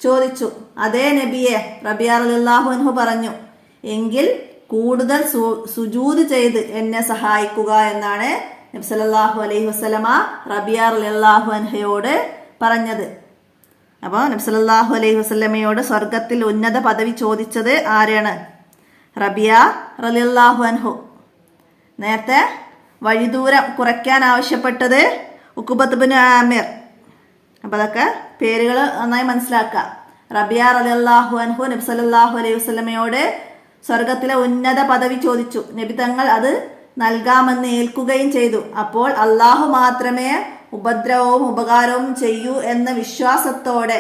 ചോദിച്ചു. അതേ നബിയെ, റബിയ റളിയല്ലാഹു അൻഹു പറഞ്ഞു, എങ്കിൽ കൂടുതൽ സുജൂദ് ചെയ്ത് എന്നെ സഹായിക്കുക എന്നാണ് നബി സല്ലല്ലാഹു അലൈഹി വസല്ലമ റബിയ റളിയല്ലാഹു അൻഹയോട് പറഞ്ഞത്. അപ്പോൾ നബി സല്ലല്ലാഹു അലൈഹി വസല്ലമയോട് സ്വർഗത്തിൽ ഉന്നത പദവി ചോദിച്ചത് ആരാണ്? റബിയ റളിയല്ലാഹു അൻഹു. നേരത്തെ വഴിദൂരം കുറയ്ക്കാൻ ആവശ്യപ്പെട്ടത് ഉഖബത്ത് ബിൻ ആമിർ. അപ്പോൾ അതൊക്കെ പേരുകൾ നന്നായി മനസ്സിലാക്കുക. റബിയ റളിയല്ലാഹു അൻഹു നബി സല്ലല്ലാഹു അലൈഹി വസല്ലമയോട് സ്വർഗത്തിലെ ഉന്നത പദവി ചോദിച്ചു. നബി തങ്ങൾ അത് നൽകാമെന്ന് ഏൽക്കുകയും ചെയ്തു. അപ്പോൾ അള്ളാഹു മാത്രമേ ഉപദ്രവവും ഉപകാരവും ചെയ്യൂ എന്ന വിശ്വാസത്തോടെ,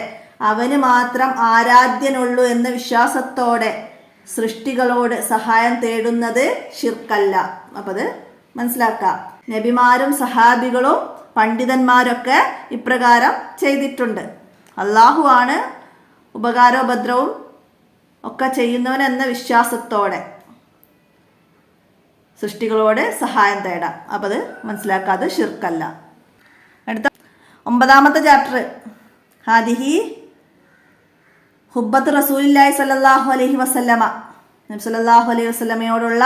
അവന് മാത്രം ആരാധ്യനുള്ളൂ എന്ന വിശ്വാസത്തോടെ സൃഷ്ടികളോട് സഹായം തേടുന്നത് ശിർക്കല്ല. അപ്പം അത് മനസ്സിലാക്കാം. നബിമാരും സഹാബികളും പണ്ഡിതന്മാരൊക്കെ ഇപ്രകാരം ചെയ്തിട്ടുണ്ട്. അള്ളാഹു ആണ് ഉപകാരോപദ്രവവും ഒക്കെ ചെയ്യുന്നവൻ എന്ന വിശ്വാസത്തോടെ സൃഷ്ടികളോട് സഹായം തേടാം. അപ്പം അത് മനസ്സിലാക്കാതെ ഷിർക്കല്ല. അടുത്ത 9ാമത്തെ ചാപ്റ്റർ, ഹാദിഹി ഹുബ്ബത്ത് റസൂലില്ലാഹി സ്വല്ലല്ലാഹു അലൈഹി വസല്ലമ. നബി സല്ലല്ലാഹു അലൈഹി വസല്ലമയോടുള്ള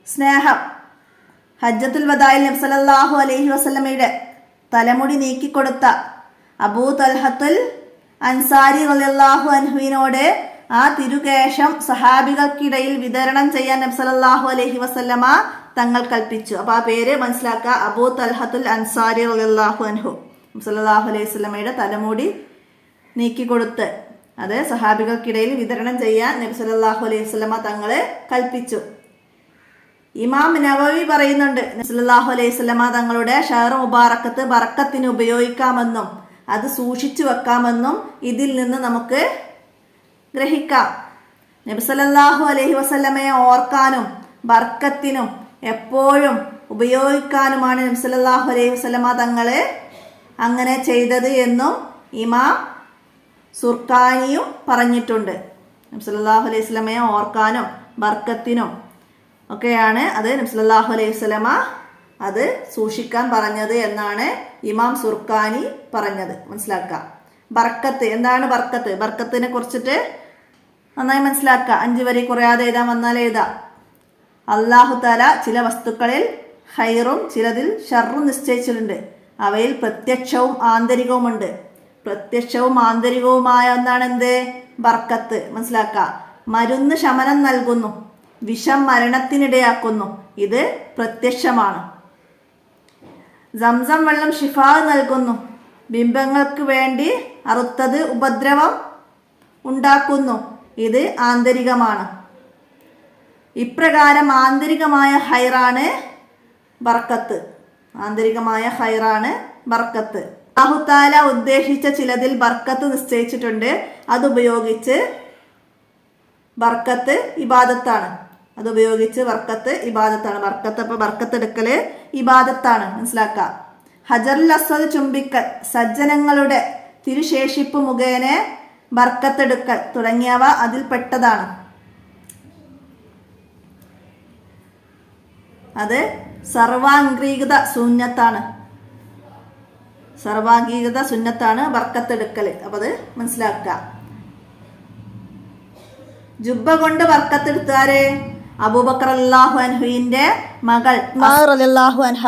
സ്നേഹം. ഹജ്ജത്തുൽ വദായിൽ നബി സല്ലല്ലാഹു അലൈഹി വസല്ലമയുടെ തലമുടി നീക്കിക്കൊടുത്ത അബൂ തൽഹത്തുൽ അൻസാരി റളിയല്ലാഹു അൻഹുവിനോട് ആ തിരുകേശം സഹാബികൾക്കിടയിൽ വിതരണം ചെയ്യാൻ നബി സല്ലല്ലാഹു അലൈഹി വസല്ലമ തങ്ങൾ കൽപ്പിച്ചു. അപ്പോൾ ആ പേര് മനസ്സിലാക്കുക, അബൂ തൽഹത്തുൽ അൻസാരി റളിയല്ലാഹു അൻഹു. നബി സല്ലല്ലാഹു അലൈഹി വസല്ലമയുടെ തലമുടി നീക്കിക്കൊടുത്ത് അത് സഹാബികൾക്കിടയിൽ വിതരണം ചെയ്യാൻ നബി സല്ലല്ലാഹു അലൈഹി വസല്ലമ തങ്ങൾ കൽപ്പിച്ചു. ഇമാം നവവി പറയുന്നുണ്ട്, നബി സല്ലല്ലാഹു അലൈഹി വസല്ലമ തങ്ങളുടെ ഷഹർ മുബാറക്കത്ത് ബർക്കത്തിന് ഉപയോഗിക്കാമെന്നും അത് സൂക്ഷിച്ചു വെക്കാമെന്നും ഇതിൽ നിന്ന് നമുക്ക് ഗ്രഹിക്കാം. നബി സല്ലല്ലാഹു അലൈഹി വസല്ലമയെ ഓർക്കാനും ബർക്കത്തിനും എപ്പോഴും ഉപയോഗിക്കാനുമാണ് നബി സല്ലല്ലാഹു അലൈഹി വസല്ലമ തങ്ങൾ അങ്ങനെ ചെയ്തത് എന്നും ഇമാം സുർക്കാനിയും പറഞ്ഞിട്ടുണ്ട്. നബി സല്ലല്ലാഹു അലൈഹി വസല്ലമയെ ഓർക്കാനും ബർക്കത്തിനും ഒക്കെയാണ് അത് നബി സല്ലല്ലാഹു അലൈഹി വസല്ലമ അത് സൂക്ഷിക്കാൻ പറഞ്ഞത് എന്നാണ് ഇമാം സുർക്കാനി പറഞ്ഞത്. മനസ്സിലാക്കുക. ബർക്കത്ത് എന്താണ്? ബർക്കത്ത്, ബർക്കത്തിനെ കുറിച്ചിട്ട് നന്നായി മനസ്സിലാക്കുക. 5 വരി കുറയാതെ എഴുതാൻ വന്നാൽ എഴുതാം. അല്ലാഹു തആല ചില വസ്തുക്കളിൽ ഖൈറും ചിലതിൽ ഷർറും നിശ്ചയിച്ചിട്ടുണ്ട്. അവയിൽ പ്രത്യക്ഷവും ആന്തരികവുമുണ്ട്. പ്രത്യക്ഷവും ആന്തരികവുമായ ഒന്നാണ് എന്ത്? ബർക്കത്ത്. മനസ്സിലാക്കുക. മരുന്ന് ശമനം നൽകുന്നു, വിഷം മരണത്തിനിടയാക്കുന്നു. ഇത് പ്രത്യക്ഷമാണ്. സംസം വെള്ളം ഷിഫാ നൽകുന്നു. ബിംബങ്ങൾക്ക് വേണ്ടി അറുത്തത് ഉപദ്രവം ഉണ്ടാക്കുന്നു. ഇത് ആന്തരികമാണ്. ഇപ്രകാരം ആന്തരികമായ ഹൈറാണ് ബർക്കത്ത്. ആന്തരികമായ ഹൈറാണ് ബർക്കത്ത്. അല്ലാഹു തആല ഉദ്ദേശിച്ച ചിലതിൽ ബർക്കത്ത് നിശ്ചയിച്ചിട്ടുണ്ട്. അതുപയോഗിച്ച് ബർക്കത്ത് ഇബാദത്താണ്. അതുപയോഗിച്ച് ബർക്കത്ത് ഇബാദത്താണ്. ബർക്കത്ത് അപ്പോൾ ബർക്കത്ത് എടുക്കല് ഇബാദത്താണ്. മനസ്സിലാക്കുക. ഹജറുൽ അസ്വദ് ചുംബിക്കൽ, സജ്ജനങ്ങളുടെ തിരുശേഷിപ്പ് മുഖേന ബർക്കത്തെടുക്കൽ തുടങ്ങിയവ അതിൽപ്പെട്ടതാണ്. അത് സർവാംഗീകൃത സുന്നത്താണ്. സർവാംഗീകൃത സുന്നത്താണ് ബർക്കത്തെടുക്കൽ. അപ്പോൾ അത് മനസ്സിലാക്കുക. ജുബ്ബ കൊണ്ട് ബർക്കത്തെടുത്താര്? അബൂബക്കർ റളിയല്ലാഹു അൻഹുവിന്റെ മകൾ റളിയല്ലാഹു അൻഹ.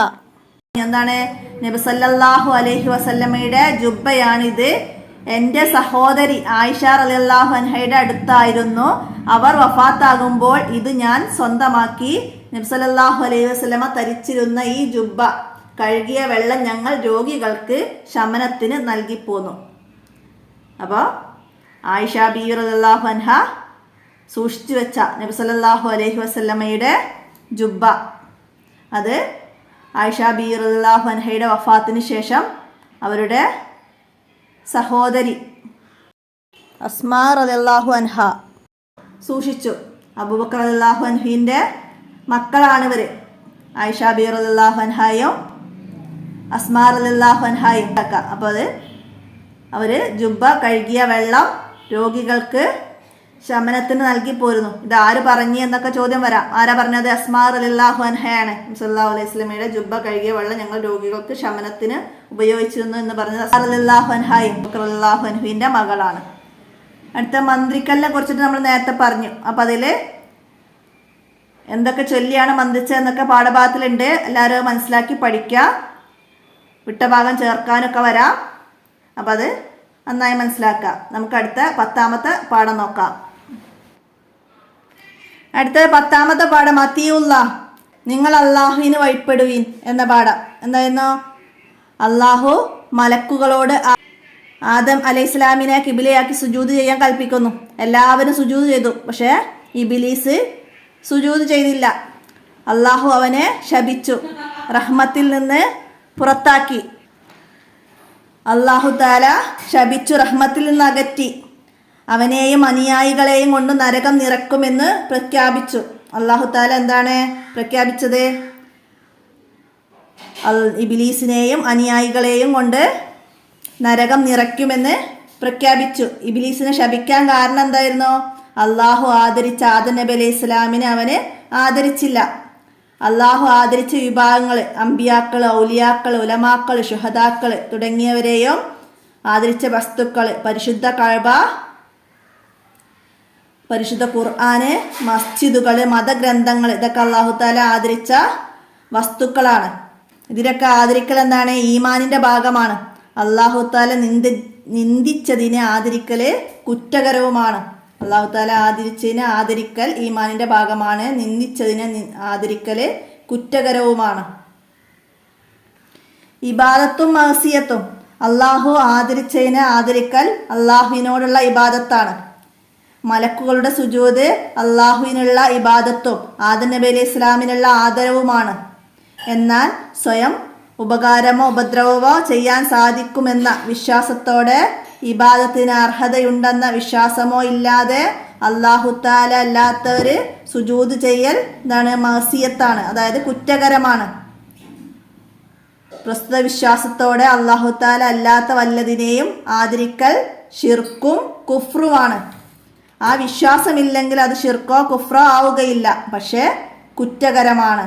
എന്താണ്? നബി സല്ലല്ലാഹു അലൈഹി വസല്ലമയുടെ ജുബ്ബയാണിത്. എൻ്റെ സഹോദരി ആയിഷ റളിയല്ലാഹു അൻഹയുടെ അടുത്തായിരുന്നു. അവർ വഫാത്താകുമ്പോൾ ഇത് ഞാൻ സ്വന്തമാക്കി. നബി സല്ലല്ലാഹു അലൈഹി വസല്ലമ ധരിച്ചിരുന്ന ഈ ജുബ്ബ കഴുകിയ വെള്ളം ഞങ്ങൾ രോഗികൾക്ക് ശമനത്തിന് നൽകിപ്പോന്നു. അപ്പോൾ ആയിഷ ബീവി റളിയല്ലാഹു അൻഹ സൂക്ഷിച്ചു വെച്ച നബി സല്ലല്ലാഹു അലൈഹി വസല്ലമയുടെ ജുബ്ബ, അത് ആയിഷ ബീവി റളിയല്ലാഹു അൻഹയുടെ വഫാത്തിന് ശേഷം അവരുടെ സഹോദരി അസ്മാ റളിയല്ലാഹു അൻഹ സൂക്ഷിച്ചു. അബൂബക്കർ റളിയല്ലാഹു അൻഹുവിൻ്റെ മക്കളാണിവർ. ആയിഷ ബീവി റളിയല്ലാഹു അൻഹയും അസ്മാ റളിയല്ലാഹു അൻഹയും. അപ്പോൾ അവർ ജുബ്ബ കഴുകിയ വെള്ളം രോഗികൾക്ക് ശമനത്തിന് നൽകി പോരുന്നു. ഇത് ആര് പറഞ്ഞു എന്നൊക്കെ ചോദ്യം വരാം. ആരാ പറഞ്ഞത്? അസ്മാ റളിയല്ലാഹു അൻഹയാണ്. സല്ലല്ലാഹു അലൈഹി വസല്ലമയുടെ ജുബ്ബ കഴുകിയ വെള്ളം ഞങ്ങൾ രോഗികൾക്ക് ശമനത്തിന് ഉപയോഗിച്ചിരുന്നു എന്ന് പറഞ്ഞത് അസ്മാ റളിയല്ലാഹു അൻഹയും റളിയല്ലാഹു അൻഹുവിൻ്റെ മകളാണ്. അടുത്ത മന്ത്രിക്കലിനെ കുറിച്ചിട്ട് നമ്മൾ നേരത്തെ പറഞ്ഞു. അപ്പം അതിൽ എന്തൊക്കെ ചൊല്ലിയാണ് മന്ത്രിച്ചതെന്നൊക്കെ പാഠഭാഗത്തിലുണ്ട്. എല്ലാവരും മനസ്സിലാക്കി പഠിക്കുക. വിട്ട ഭാഗം ചേർക്കാനൊക്കെ വരാം. അപ്പം അത് നന്നായി മനസ്സിലാക്കുക. നമുക്ക് അടുത്ത 10ാമത്തെ പാഠം നോക്കാം. അടുത്ത 10ാമത്തെ പാഠം അത്തിയുള്ള, നിങ്ങൾ അള്ളാഹുവിന് വഴിപ്പെടുവീൻ എന്ന പാഠം. എന്തായിരുന്നു? അള്ളാഹു മലക്കുകളോട് ആദം അലൈഹിസ്സലാമിനെ കിബിലയാക്കി സുജൂദ് ചെയ്യാൻ കൽപ്പിക്കുന്നു. എല്ലാവരും സുജൂദ് ചെയ്തു. പക്ഷേ ഇബ്ലീസ് സുജൂദ് ചെയ്തില്ല. അള്ളാഹു അവനെ ശപിച്ചു, റഹ്മത്തിൽ നിന്ന് പുറത്താക്കി. അള്ളാഹു തആല ശപിച്ചു, റഹ്മത്തിൽ നിന്ന് അകറ്റി. അവനെയും അനുയായികളെയും കൊണ്ട് നരകം നിറക്കുമെന്ന് പ്രഖ്യാപിച്ചു. അള്ളാഹു തആല എന്താണ് പ്രഖ്യാപിച്ചത്? ഇബ്ലീസിനെയും അനുയായികളെയും കൊണ്ട് നരകം നിറയ്ക്കുമെന്ന് പ്രഖ്യാപിച്ചു. ഇബ്ലീസിനെ ശപിക്കാൻ കാരണം എന്തായിരുന്നു? അള്ളാഹു ആദരിച്ച ആദം നബി അലൈഹി ഇസ്ലാമിനെ അവന് ആദരിച്ചില്ല. അള്ളാഹു ആദരിച്ച വിഭാഗങ്ങൾ, അമ്പിയാക്കൾ, ഔലിയാക്കൾ, ഉലമാക്കൾ, ശുഹദാക്കൾ തുടങ്ങിയവരെയും ആദരിച്ച വസ്തുക്കൾ, പരിശുദ്ധ കഅബ, പരിശുദ്ധ ഖുർആന്, മസ്ജിദുകൾ, മതഗ്രന്ഥങ്ങൾ, ഇതൊക്കെ അള്ളാഹു തആല ആദരിച്ച വസ്തുക്കളാണ്. ഇതിലൊക്കെ ആദരിക്കൽ എന്താണ്? ഈമാനിൻ്റെ ഭാഗമാണ്. അള്ളാഹു തആല നിന്ദിച്ചതിനെ ആദരിക്കല് കുറ്റകരവുമാണ്. അള്ളാഹു തആല ആദരിച്ചതിനെ ആദരിക്കൽ ഈമാനിൻ്റെ ഭാഗമാണ്. നിന്ദിച്ചതിനെ ആദരിക്കല് കുറ്റകരവുമാണ്. ഇബാദത്തും മഅസിയത്തും, അള്ളാഹു ആദരിച്ചതിനെ ആദരിക്കൽ അള്ളാഹുവിനോടുള്ള ഇബാദത്താണ്. മലക്കുകളുടെ സുജൂദ് അള്ളാഹുവിനുള്ള ഇബാദത്തും ആദം നബി അലൈഹി ഇസ്ലാമിനുള്ള ആദരവുമാണ്. എന്നാൽ സ്വയം ഉപകാരമോ ഉപദ്രവമോ ചെയ്യാൻ സാധിക്കുമെന്ന വിശ്വാസത്തോടെ ഇബാദത്തിന് അർഹതയുണ്ടെന്ന വിശ്വാസമോ ഇല്ലാതെ അല്ലാഹു തആല അല്ലാത്തവർ സുജൂദ് ചെയ്യൽ എന്താണ്? മഅസിയത്താണ്, അതായത് കുറ്റകരമാണ്. പ്രസ്തുത വിശ്വാസത്തോടെ അല്ലാഹു തആല അല്ലാത്ത വല്ലതിനെയും ആദരിക്കൽ ഷിർക്കും കുഫ്റുമാണ്. ആ വിശ്വാസമില്ലെങ്കിൽ അത് ഷിർക്കോ കുഫ്രോ ആവുകയില്ല, പക്ഷേ കുറ്റകരമാണ്.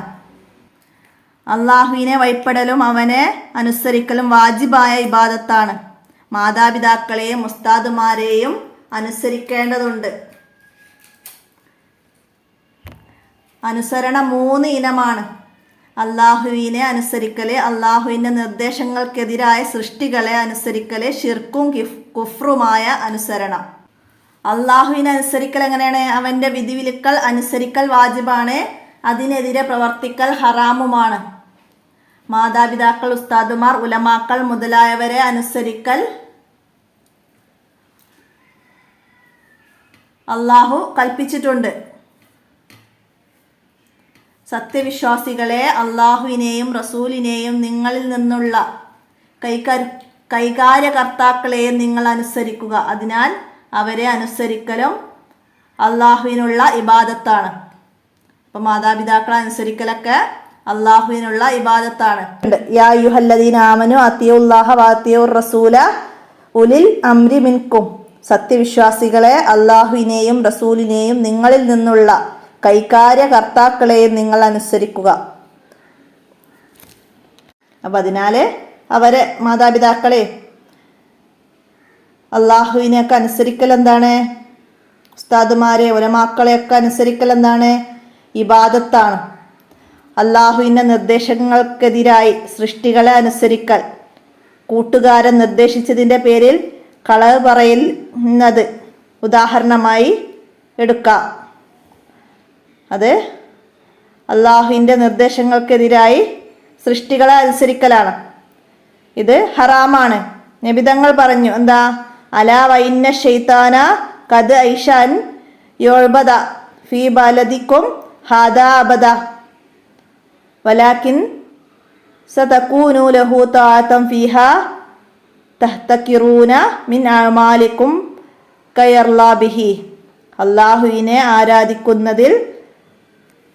അള്ളാഹുവിനെ വഴിപ്പെടലും അവനെ അനുസരിക്കലും വാജിബായ ഇബാദത്താണ്. മാതാപിതാക്കളെയും ഉസ്താദുമാരെയും അനുസരിക്കേണ്ടതുണ്ട്. അനുസരണം 3 ഇനമാണ്. അള്ളാഹുവിനെ അനുസരിക്കല്, അള്ളാഹുവിൻ്റെ നിർദ്ദേശങ്ങൾക്കെതിരായ സൃഷ്ടികളെ അനുസരിക്കല്, ഷിർക്കും കുഫ്റുമായ അനുസരണം. അള്ളാഹുവിനെ അനുസരിക്കൽ എങ്ങനെയാണ്? അവൻ്റെ വിധിവിലക്കൽ അനുസരിക്കൽ വാജിബാണ്, അതിനെതിരെ പ്രവർത്തിക്കൽ ഹറാമുമാണ്. മാതാപിതാക്കൾ, ഉസ്താദുമാർ, ഉലമാക്കൾ മുതലായവരെ അനുസരിക്കൽ അള്ളാഹു കൽപ്പിച്ചിട്ടുണ്ട്. സത്യവിശ്വാസികളെ, അള്ളാഹുവിനെയും റസൂലിനെയും നിങ്ങളിൽ നിന്നുള്ള കൈകാര്യകർത്താക്കളെയും നിങ്ങൾ അനുസരിക്കുക. അതിനാൽ അവരെ അനുസരിക്കലും അള്ളാഹുവിനുള്ള ഇബാദത്താണ്. അപ്പം മാതാപിതാക്കളെ അനുസരിക്കലൊക്കെ അള്ളാഹുവിനുള്ള ഇബാദത്താണ്. യാ അയ്യുഹല്ലദീന ആമനു അത്തിയുല്ലാഹ വഅത്തിയുർ റസൂല ഉലിൽ അംരി മിൻകും. സത്യവിശ്വാസികളെ, അള്ളാഹുവിനെയും റസൂലിനെയും നിങ്ങളിൽ നിന്നുള്ള കൈകാര്യകർത്താക്കളെയും നിങ്ങൾ അനുസരിക്കുക. അപ്പം അതിനാൽ അവരെ മാതാപിതാക്കളെ അള്ളാഹുവിനെയൊക്കെ അനുസരിക്കൽ എന്താണ്? ഉസ്താദുമാരെ, ഉലമാക്കളെയൊക്കെ അനുസരിക്കൽ എന്താണ്? ഇബാദത്താണ്. അള്ളാഹുവിൻ്റെ നിർദ്ദേശങ്ങൾക്കെതിരായി സൃഷ്ടികളെ അനുസരിക്കൽ, കൂട്ടുകാരൻ നിർദ്ദേശിച്ചതിൻ്റെ പേരിൽ കളവ് പറയുന്നത് ഉദാഹരണമായി എടുക്കാം. അത് അള്ളാഹുവിൻ്റെ നിർദ്ദേശങ്ങൾക്കെതിരായി സൃഷ്ടികളെ അനുസരിക്കലാണ്. ഇത് ഹറാമാണ്. നബിതങ്ങൾ പറഞ്ഞു, എന്താ? അലാ വൈന്ന ഷൈത്താന കദ് ഐഷാൻ യുഅ്ബദ ഫീ ബലദികും ഹാദാ അബദ വലാകിൻ സതകൂനു ലഹു തആതൻ ഫീഹാ തഹ്തകിറൂന മിൻ അഅമാലികും കയർലാ ബിഹി. അല്ലാഹുവിനെ ആരാധിക്കുന്നതിൽ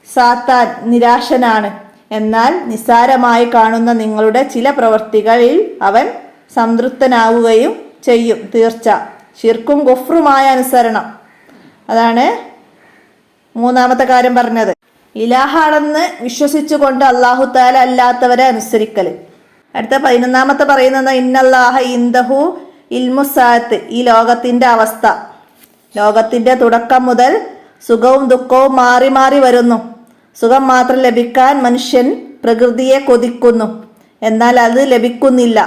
സാത്താൻ നിരാശനാണ്. എന്നാൽ നിസ്സാരമായി കാണുന്ന നിങ്ങളുടെ ചില പ്രവൃത്തികളിൽ അവൻ സംതൃപ്തനാവുകയും ചെയ്യും. തീർച്ച ശിർക്കും കുഫ്റുമായ അനുസരണം. അതാണ് മൂന്നാമത്തെ കാര്യം പറഞ്ഞത്. ഇലാഹാണെന്ന് വിശ്വസിച്ചുകൊണ്ട് അല്ലാഹു തആല അല്ലാത്തവരെ അനുസരിക്കൽ. അടുത്ത 11ാമത്തെ പറയുന്നത് ഇന്നല്ലാഹ ഇൻദഹു ഇൽമുസ്സാഅത്ത്. ഈ ലോകത്തിന്റെ അവസ്ഥ, ലോകത്തിന്റെ തുടക്കം മുതൽ സുഖവും ദുഃഖവും മാറി മാറി വരുന്നു. സുഖം മാത്രം ലഭിക്കാൻ മനുഷ്യൻ പ്രകൃതിയെ കൊതിക്കുന്നു, എന്നാൽ അത് ലഭിക്കുന്നില്ല.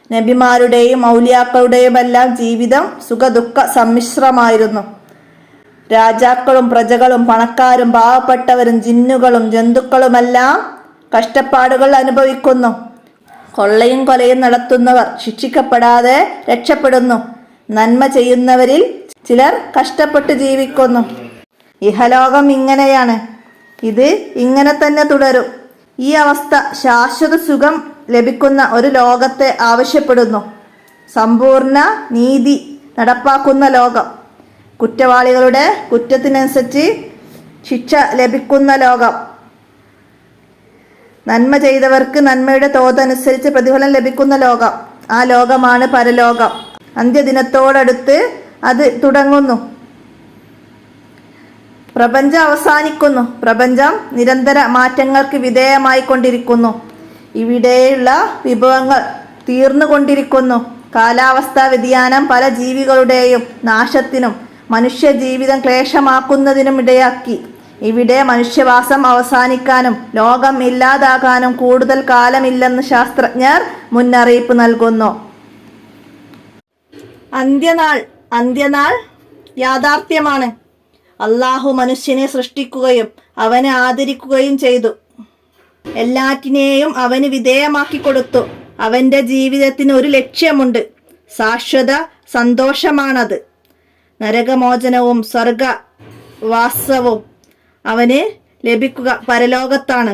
നബിമാരുടെയും ഔലിയാക്കളുടെയും എല്ലാം ജീവിതം സുഖദുഃഖ സമ്മിശ്രമായിരുന്നു. രാജാക്കളും പ്രജകളും പണക്കാരും പാവപ്പെട്ടവരും ജിന്നുകളും ജന്തുക്കളുമെല്ലാം കഷ്ടപ്പാടുകൾ അനുഭവിക്കുന്നു. കൊള്ളയും കൊലയും നടത്തുന്നവർ ശിക്ഷിക്കപ്പെടാതെ രക്ഷപ്പെടുന്നു. നന്മ ചെയ്യുന്നവരിൽ ചിലർ കഷ്ടപ്പെട്ട് ജീവിക്കുന്നു. ഇഹലോകം ഇങ്ങനെയാണ്, ഇത് ഇങ്ങനെ തന്നെ തുടരും. ഈ അവസ്ഥ ശാശ്വത സുഖം ലഭിക്കുന്ന ഒരു ലോകത്തെ ആവശ്യപ്പെടുന്നു. സമ്പൂർണ്ണ നീതി നടപ്പാക്കുന്ന ലോകം, കുറ്റവാളികളുടെ കുറ്റത്തിനനുസരിച്ച് ശിക്ഷ ലഭിക്കുന്ന ലോകം, നന്മ ചെയ്തവർക്ക് നന്മയുടെ തോതനുസരിച്ച് പ്രതിഫലം ലഭിക്കുന്ന ലോകം. ആ ലോകമാണ് പരലോകം. അന്ത്യദിനത്തോടടുത്ത് അത് തുടങ്ങുന്നു. പ്രപഞ്ചം അവസാനിക്കുന്നു. പ്രപഞ്ചം നിരന്തര മാറ്റങ്ങൾക്ക് വിധേയമായി കൊണ്ടിരിക്കുന്നു. ഇവിടെയുള്ള വിഭവങ്ങൾ തീർന്നുകൊണ്ടിരിക്കുന്നു. കാലാവസ്ഥാ വ്യതിയാനം പല ജീവികളുടെയും നാശത്തിനും മനുഷ്യ ജീവിതം ക്ലേശമാക്കുന്നതിനും ഇടയാക്കി. ഇവിടെ മനുഷ്യവാസം അവസാനിക്കാനും ലോകം ഇല്ലാതാകാനും കൂടുതൽ കാലമില്ലെന്ന് ശാസ്ത്രജ്ഞർ മുന്നറിയിപ്പ് നൽകുന്നു. അന്ത്യനാൾ യാഥാർത്ഥ്യമാണ്. അല്ലാഹു മനുഷ്യനെ സൃഷ്ടിക്കുകയും അവനെ ആദരിക്കുകയും ചെയ്തു. എല്ലാറ്റിനെയും അവന് വിധേയമാക്കി കൊടുത്തു. അവന്റെ ജീവിതത്തിന് ഒരു ലക്ഷ്യമുണ്ട്, ശാശ്വത സന്തോഷമാണത്. നരകമോചനവും സ്വർഗവാസവും അവന് ലഭിക്കുക പരലോകത്താണ്.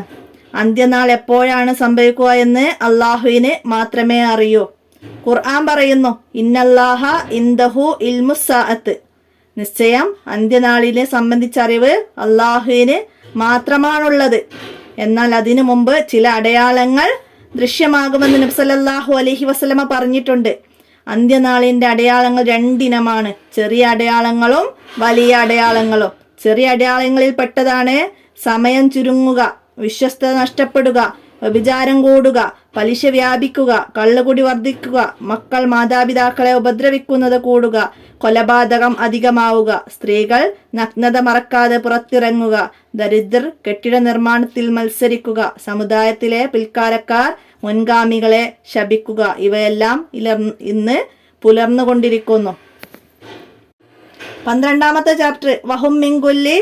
അന്ത്യനാൾ എപ്പോഴാണ് സംഭവിക്കുക എന്ന് അല്ലാഹുവിന് മാത്രമേ അറിയൂ. ഖുർആൻ പറയുന്നു, ഇന്നല്ലാഹ ഇൻദഹു ഇൽമുസ്സാഅത്ത്. നിശ്ചയം അന്ത്യനാളിനെ സംബന്ധിച്ച അറിവ് അല്ലാഹുവിന് മാത്രമാണുള്ളത്. എന്നാൽ അതിനു മുമ്പ് ചില അടയാളങ്ങൾ ദൃശ്യമാകുമെന്ന് നബി സല്ലല്ലാഹു അലൈഹി വസല്ലമ പറഞ്ഞിട്ടുണ്ട്. അന്ത്യനാളിന്റെ അടയാളങ്ങൾ രണ്ടിനമാണ്, ചെറിയ അടയാളങ്ങളും വലിയ അടയാളങ്ങളും. ചെറിയ അടയാളങ്ങളിൽ പെട്ടതാണ് സമയം ചുരുങ്ങുക, വിശ്വസ്തത നഷ്ടപ്പെടുക, വ്യഭിചാരം കൂടുക, പലിശ വ്യാപിക്കുക, കള്ളുകുടി വർദ്ധിക്കുക, മക്കൾ മാതാപിതാക്കളെ ഉപദ്രവിക്കുന്നത് കൂടുക, കൊലപാതകം അധികമാവുക, സ്ത്രീകൾ നഗ്നത മറക്കാതെ പുറത്തിറങ്ങുക, ദരിദ്രർ കെട്ടിട നിർമ്മാണത്തിൽ മത്സരിക്കുക, സമുദായത്തിലെ പിൽക്കാലക്കാർ മുൻഗാമികളെ ശപിക്കുക. ഇവയെല്ലാം ഇന്ന് പുലർന്നുകൊണ്ടിരിക്കുന്നു. 12ാമത്തെ ചാപ്റ്റർ വഹും മിൻ കുല്ലി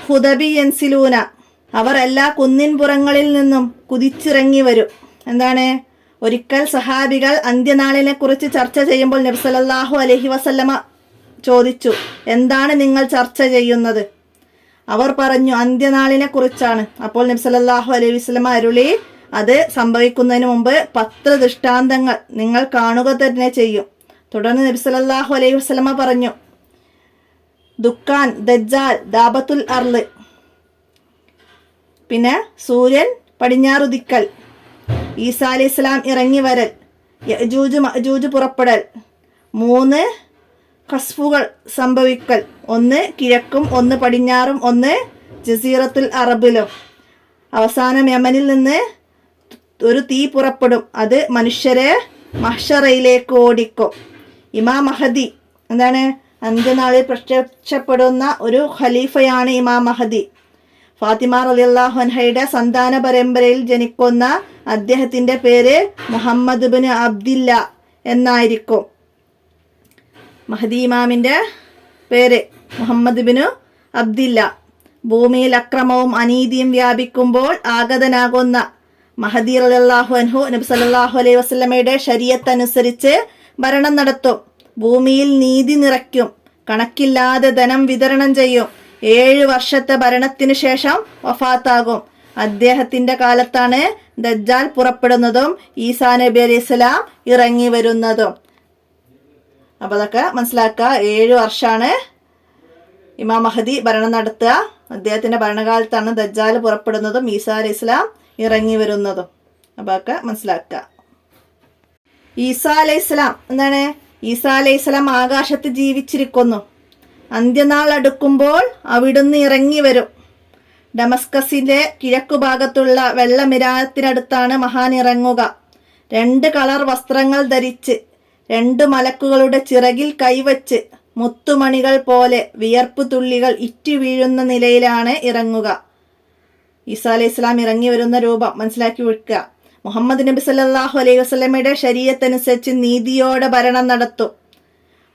ഹുദബി യൻസിലൂന. അവർ എല്ലാ കുന്നിൻപുറങ്ങളിൽ നിന്നും കുതിച്ചിറങ്ങി വരും. എന്താണ്? ഒരിക്കൽ സഹാബികൾ അന്ത്യനാളിനെ കുറിച്ച് ചർച്ച ചെയ്യുമ്പോൾ നബി സല്ലല്ലാഹു അലൈഹി വസല്ലമ ചോദിച്ചു, എന്താണ് നിങ്ങൾ ചർച്ച ചെയ്യുന്നത്? അവർ പറഞ്ഞു, അന്ത്യനാളിനെ കുറിച്ചാണ്. അപ്പോൾ നബി സല്ലല്ലാഹു അലൈഹി വസല്ലമ അരുളി, അത് സംഭവിക്കുന്നതിന് മുമ്പ് 10 ദൃഷ്ടാന്തങ്ങൾ നിങ്ങൾ കാണുക തന്നെ ചെയ്യും. തുടർന്ന് നബി സല്ലല്ലാഹു അലൈഹി വസല്ലമ പറഞ്ഞു, ദുക്കാൻ, ദജ്ജാൽ, ദാബത്തുൽ അർള്, പിന്നെ സൂര്യൻ പടിഞ്ഞാറുദിക്കൽ, ഈസാ അലൈഹി സ്വലാം ഇറങ്ങി വരൽ, യജൂജ് മഅജൂജ് പുറപ്പെടൽ, 3 ഖസ്ഫുകൾ സംഭവിക്കൽ, ഒന്ന് കിഴക്കും ഒന്ന് പടിഞ്ഞാറും ഒന്ന് ജസീറത്തുൽ അറബിലും. അവസാനം യമനിൽ നിന്ന് ഒരു തീ പുറപ്പെടും, അത് മനുഷ്യരെ മഹ്ശറയിലേക്ക് ഓടിക്കും. ഇമാം മഹദി, എന്താണ്? അന്ത്യനാളിൽ പ്രത്യക്ഷപ്പെടുന്ന ഒരു ഖലീഫയാണ് ഇമാം മഹദി. ഫാത്തിമ റളിയല്ലാഹു അൻഹയുടെ സന്താന പരമ്പരയിൽ ജനിക്കുന്ന അദ്ദേഹത്തിന്റെ പേര് മുഹമ്മദ് ബിൻ അബ്ദില്ല എന്നായിരിക്കും. മഹദി ഇമാമിന്റെ പേര് മുഹമ്മദ് ബിൻ അബ്ദില്ല. ഭൂമിയിൽ അക്രമവും അനീതിയും വ്യാപിക്കുമ്പോൾ ആഗതനാകുന്ന മഹദി റളിയല്ലാഹു അൻഹു നബി സല്ലല്ലാഹു അലൈഹി വസല്ലമയുടെ ശരീഅത്ത് അനുസരിച്ച് ഭരണം നടത്തും. ഭൂമിയിൽ നീതി നിറയ്ക്കും, കണക്കില്ലാതെ ധനം വിതരണം ചെയ്യും. 7 വർഷത്തെ ഭരണത്തിനു ശേഷം വഫാത്താകും. അദ്ദേഹത്തിന്റെ കാലത്താണ് ദജ്ജാൽ പുറപ്പെടുന്നതും ഈസാ നബി അലൈഹിസ്സലാം ഇറങ്ങി വരുന്നതും. അപ്പൊ അതൊക്കെ മനസ്സിലാക്കുക. 7 വർഷമാണ് ഇമാം മഹദി ഭരണം നടത്തുക. അദ്ദേഹത്തിന്റെ ഭരണകാലത്താണ് ദജ്ജാൽ പുറപ്പെടുന്നതും ഈസാ അലൈഹിസ്സലാം ഇറങ്ങി വരുന്നതും. അപ്പൊ അതൊക്കെ മനസ്സിലാക്കുക. ഈസാ അലൈഹിസ്സലാം എന്താണ്? ഈസാ അലൈഹിസ്സലാം ആകാശത്ത് ജീവിച്ചിരിക്കുന്നു. അന്ത്യനാൾ അടുക്കുമ്പോൾ അവിടുന്ന് ഇറങ്ങി വരും. ഡമസ്കസിന്റെ കിഴക്കുഭാഗത്തുള്ള വെള്ളമിനാരത്തിനടുത്താണ് മഹാൻ ഇറങ്ങുക. 2 കളർ വസ്ത്രങ്ങൾ ധരിച്ച് 2 മലക്കുകളുടെ ചിറകിൽ കൈവച്ച് മുത്തുമണികൾ പോലെ വിയർപ്പ് തുള്ളികൾ ഇറ്റു വീഴുന്ന നിലയിലാണ് ഇറങ്ങുക. ഈസാ അലൈഹി സ്വലാം ഇറങ്ങി വരുന്ന രൂപം മനസ്സിലാക്കി വെക്കുക. മുഹമ്മദ് നബി സല്ലല്ലാഹു അലൈഹി വസല്ലമയുടെ ശരീഅത്തനുസരിച്ച് നീതിയോടെ ഭരണം നടത്തും.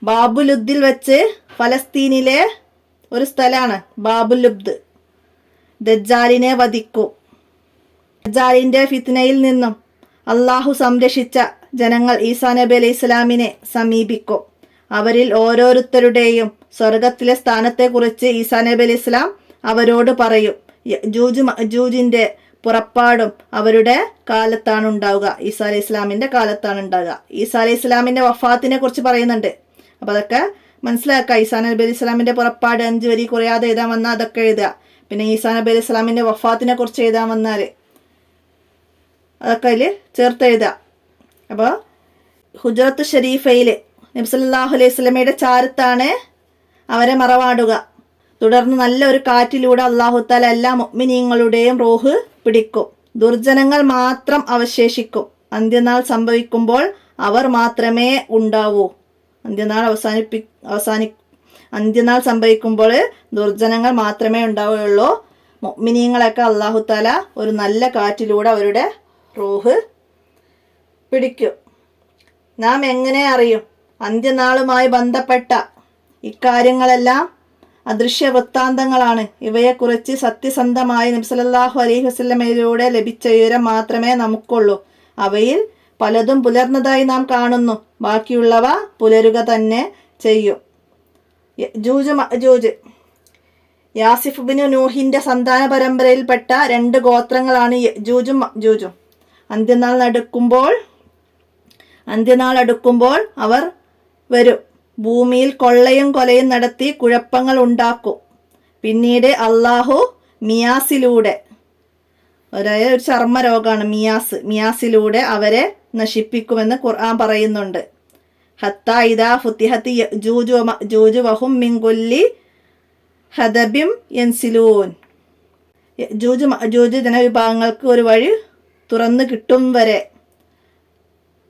ബാബുലുദ്ദിൽ വെച്ച്, ഫലസ്തീനിലെ ഒരു സ്ഥലമാണ് ബാബുലുബ്ദ്, ദജ്ജാലിനെ വധിക്കും. ദജ്ജാലിന്റെ ഫിത്നയിൽ നിന്നും അള്ളാഹു സംരക്ഷിച്ച ജനങ്ങൾ ഈസാ നബി അലൈഹി സ്വലാമിനെ സമീപിക്കും. അവരിൽ ഓരോരുത്തരുടെയും സ്വർഗത്തിലെ സ്ഥാനത്തെക്കുറിച്ച് ഈസാ നബി അലൈഹി സ്വലാം അവരോട് പറയും. യജൂജ് മഅജൂജിന്റെ പുറപ്പാടും അവരുടെ കാലത്താണ് ഉണ്ടാവുക. ഈസാ അലൈഹി സ്വലാമിന്റെ കാലത്താണ് ഉണ്ടാവുക. ഈസാ അലൈഹി സ്വലാമിന്റെ വഫാത്തിനെ കുറിച്ച് പറയുന്നുണ്ട്. അപ്പൊ അതൊക്കെ മനസ്സിലാക്കുക. ഈസാ നബി അലൈഹി സ്വലാമിന്റെ പുറപ്പാട് 5 വരി കുറയാതെ എഴുതാൻ വന്നാൽ അതൊക്കെ എഴുതുക. പിന്നെ ഈസാ നബി അലൈഹി സ്വലാമിന്റെ വഫാത്തിനെ കുറിച്ച് എഴുതാൻ വന്നാൽ അതൊക്കെ അതിൽ ചേർത്ത് എഴുതുക. അപ്പോൾ ഹുജ്റത്തു ഷരീഫയില് നബി സല്ലല്ലാഹു അലൈഹി വസല്ലമയുടെ ചാരത്താണ് അവരെ മറവാടുക. തുടർന്ന് നല്ലൊരു കാറ്റിലൂടെ അല്ലാഹു തആല എല്ലാ മുഅ്മിനീങ്ങളുടെയും റൂഹ് പിടിക്കും. ദുർജനങ്ങൾ മാത്രം അവശേഷിക്കും. അന്ത്യനാൾ സംഭവിക്കുമ്പോൾ അവർ മാത്രമേ ഉണ്ടാവൂ. അന്ത്യനാൾ സംഭവിക്കുമ്പോൾ ദുർജനങ്ങൾ മാത്രമേ ഉണ്ടാവുകയുള്ളൂ. മുഅ്മിനീങ്ങളൊക്കെ അല്ലാഹു തആല ഒരു നല്ല കാറ്റിലൂടെ അവരുടെ റൂഹ് പിടിക്കും. നാം എങ്ങനെ അറിയും? അന്ത്യനാളുമായി ബന്ധപ്പെട്ട ഇക്കാര്യങ്ങളെല്ലാം അദൃശ്യ വൃത്താന്തങ്ങളാണ്. ഇവയെക്കുറിച്ച് സത്യസന്ധമായി നബി സല്ലല്ലാഹു അലൈഹി വസല്ലമയിലൂടെ ലഭിച്ച വിവരം മാത്രമേ നമുക്കുള്ളൂ. അവയിൽ പലതും പുലർന്നതായി നാം കാണുന്നു. ബാക്കിയുള്ളവ പുലരുക തന്നെ ചെയ്യും. യജൂജ് മഅജൂജ് യാസിഫ് ബിൻ നൂഹിന്റെ സന്താന പരമ്പരയിൽപ്പെട്ട 2 ഗോത്രങ്ങളാണ് യജൂജും മഅജൂജും. അന്ത്യനാൾ അടുക്കുമ്പോൾ അവർ വരും. ഭൂമിയിൽ കൊള്ളയും കൊലയും നടത്തി കുഴപ്പങ്ങൾ ഉണ്ടാക്കും. പിന്നീട് അള്ളാഹു മിയാസിലൂടെ, ഒരു ചർമ്മരോഗമാണ് മിയാസിലൂടെ അവരെ നശിപ്പിക്കുമെന്ന് ഖുർആൻ പറയുന്നുണ്ട്. ഹത്താ ഇദാ ഫുത്തിഹത്തി യജൂജു വമഅജൂജു വഹും മിൻ കുല്ലി ഹദബിൻ യൻസിലൂൻ. യജൂജ് മഅജൂജ് ജനവിഭാഗങ്ങൾക്ക് ഒരു വഴി തുറന്നു കിട്ടും വരെ,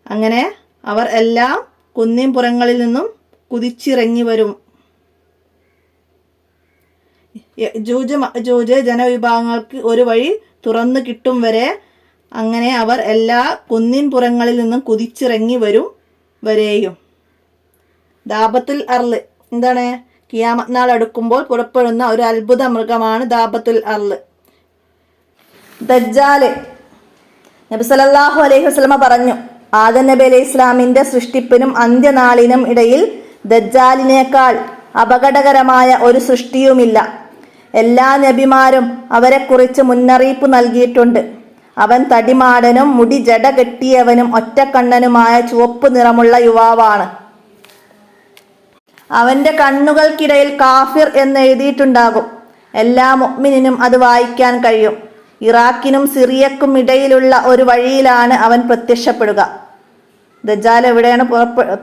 അങ്ങനെ അവർ എല്ലാം കുന്നിൻപുറങ്ങളിൽ നിന്നും കുതിച്ചിറങ്ങി വരും. യജൂജ് മഅജൂജ് ജനവിഭാഗങ്ങൾക്ക് ഒരു വഴി തുറന്നു കിട്ടും വരെ, അങ്ങനെ അവർ എല്ലാ കുന്നിൻപുറങ്ങളിൽ നിന്നും കുതിച്ചിറങ്ങി വരെയും. ദാബത്തുൽ അർള് എന്താണ്? ഖിയാമത്ത് നാൾ അടുക്കുമ്പോൾ പുറപ്പെടുന്ന ഒരു അത്ഭുത മൃഗമാണ് ദാബത്തുൽ അർള്. ദജ്ജാല് നബി സല്ലല്ലാഹു അലൈഹി വസല്ലമ പറഞ്ഞു, ആദം നബി അലൈഹി ഇസ്ലാമിന്റെ സൃഷ്ടിപ്പിനും അന്ത്യനാളിനും ഇടയിൽ ദജ്ജാലിനേക്കാൾ അപകടകരമായ ഒരു സൃഷ്ടിയുമില്ല. എല്ലാ നബിമാരും അവരെക്കുറിച്ച് മുന്നറിയിപ്പ് നൽകിയിട്ടുണ്ട്. അവൻ തടിമാടനും മുടി ജട കെട്ടിയവനും ഒറ്റക്കണ്ണനുമായ ചുവപ്പ് നിറമുള്ള യുവാവാണ്. അവന്റെ കണ്ണുകൾക്കിടയിൽ കാഫിർ എന്ന് എഴുതിയിട്ടുണ്ടാകും. എല്ലാ മുഅ്മിനിനും അത് വായിക്കാൻ കഴിയും. ഇറാഖിനും സിറിയക്കും ഇടയിലുള്ള ഒരു വഴിയിലാണ് അവൻ പ്രത്യക്ഷപ്പെടുക. ദജ്ജാൽ എവിടെയാണ്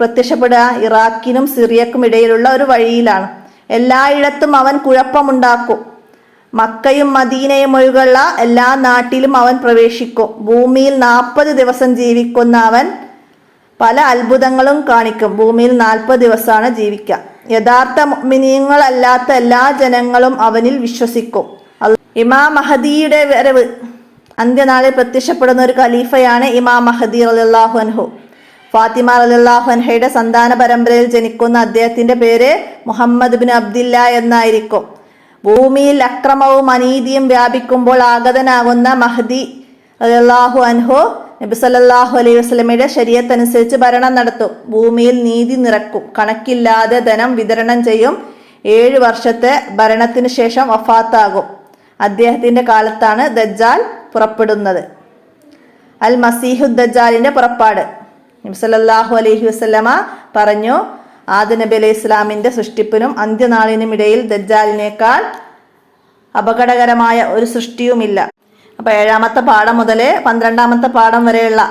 പ്രത്യക്ഷപ്പെടുക? ഇറാഖിനും സിറിയക്കും ഇടയിലുള്ള ഒരു വഴിയിലാണ്. എല്ലായിടത്തും അവൻ കുഴപ്പമുണ്ടാക്കും. മക്കയും മദീനയും ഒഴികെയുള്ള എല്ലാ നാട്ടിലും അവൻ പ്രവേശിക്കും. ഭൂമിയിൽ 40 ദിവസം ജീവിക്കുന്ന അവൻ പല അത്ഭുതങ്ങളും കാണിക്കും. ഭൂമിയിൽ 40 ദിവസമാണ് ജീവിക്കുക. യഥാർത്ഥ മുഅ്മിനീങ്ങളല്ലാത്ത എല്ലാ ജനങ്ങളും അവനിൽ വിശ്വസിക്കും. ഇമാം മഹദിയുടെ വരവ്, അന്ത്യനാളിൽ പ്രത്യക്ഷപ്പെടുന്ന ഒരു ഖലീഫയാണ് ഇമാം മഹദി റളിയല്ലാഹു അൻഹു. ഫാത്തിമ റളിയല്ലാഹു അൻഹയുടെ സന്താന പരമ്പരയിൽ ജനിക്കുന്ന അദ്ദേഹത്തിന്റെ പേര് മുഹമ്മദ് ബിൻ അബ്ദില്ല എന്നായിരിക്കും. ഭൂമിയിൽ അക്രമവും അനീതിയും വ്യാപിക്കുമ്പോൾ ആഗതനാകുന്ന മഹദി റളിയല്ലാഹു അൻഹു നബി സല്ലല്ലാഹു അലൈഹി വസല്ലമയുടെ ശരീഅത്ത് അനുസരിച്ച് ഭരണം നടത്തും. ഭൂമിയിൽ നീതി നിറക്കും. കണക്കില്ലാതെ ധനം വിതരണം ചെയ്യും. 7 വർഷത്തെ ഭരണത്തിന് ശേഷം വഫാത്താകും. അദ്ദേഹത്തിന്റെ കാലത്താണ് ദജ്ജാൽ പുറപ്പെടുന്നത്. അൽ മസീഹു ദജ്ജാലിന്റെ പുറപ്പാട്. നബി സല്ലല്ലാഹു അലൈഹി വസല്ലമ പറഞ്ഞു, ആദം നബി അലൈഹി ഇസ്ലാമിന്റെ സൃഷ്ടിപ്പിനും അന്ത്യനാളിനും ഇടയിൽ ദജ്ജാലിനേക്കാൾ അപകടകരമായ ഒരു സൃഷ്ടിയുമില്ല. അപ്പൊ 7ാമത്തെ പാഠം മുതൽ 12ാമത്തെ പാഠം വരെയുള്ള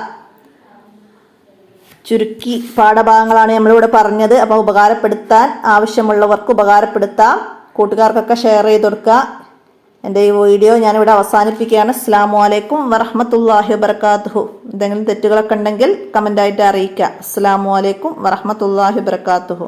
ചുരുക്കി പാഠഭാഗങ്ങളാണ് നമ്മളിവിടെ പറഞ്ഞത്. അപ്പോൾ ഉപകാരപ്പെടുത്താൻ ആവശ്യമുള്ളവർക്ക് ഉപകാരപ്പെടുത്താം. കൂട്ടുകാർക്കൊക്കെ ഷെയർ ചെയ്ത് കൊടുക്കുക. എൻ്റെ ഈ വീഡിയോ ഞാനിവിടെ അവസാനിപ്പിക്കുകയാണ്. അസ്സലാമു അലൈക്കും വറഹ്മത്തുള്ളാഹി വബറകാതുഹു. എന്തെങ്കിലും തെറ്റുകളൊക്കെ ഉണ്ടെങ്കിൽ കമൻ്റായിട്ട് അറിയിക്കുക. അസ്സലാമു അലൈക്കും വറഹ്മത്തുള്ളാഹി വബറകാതുഹു.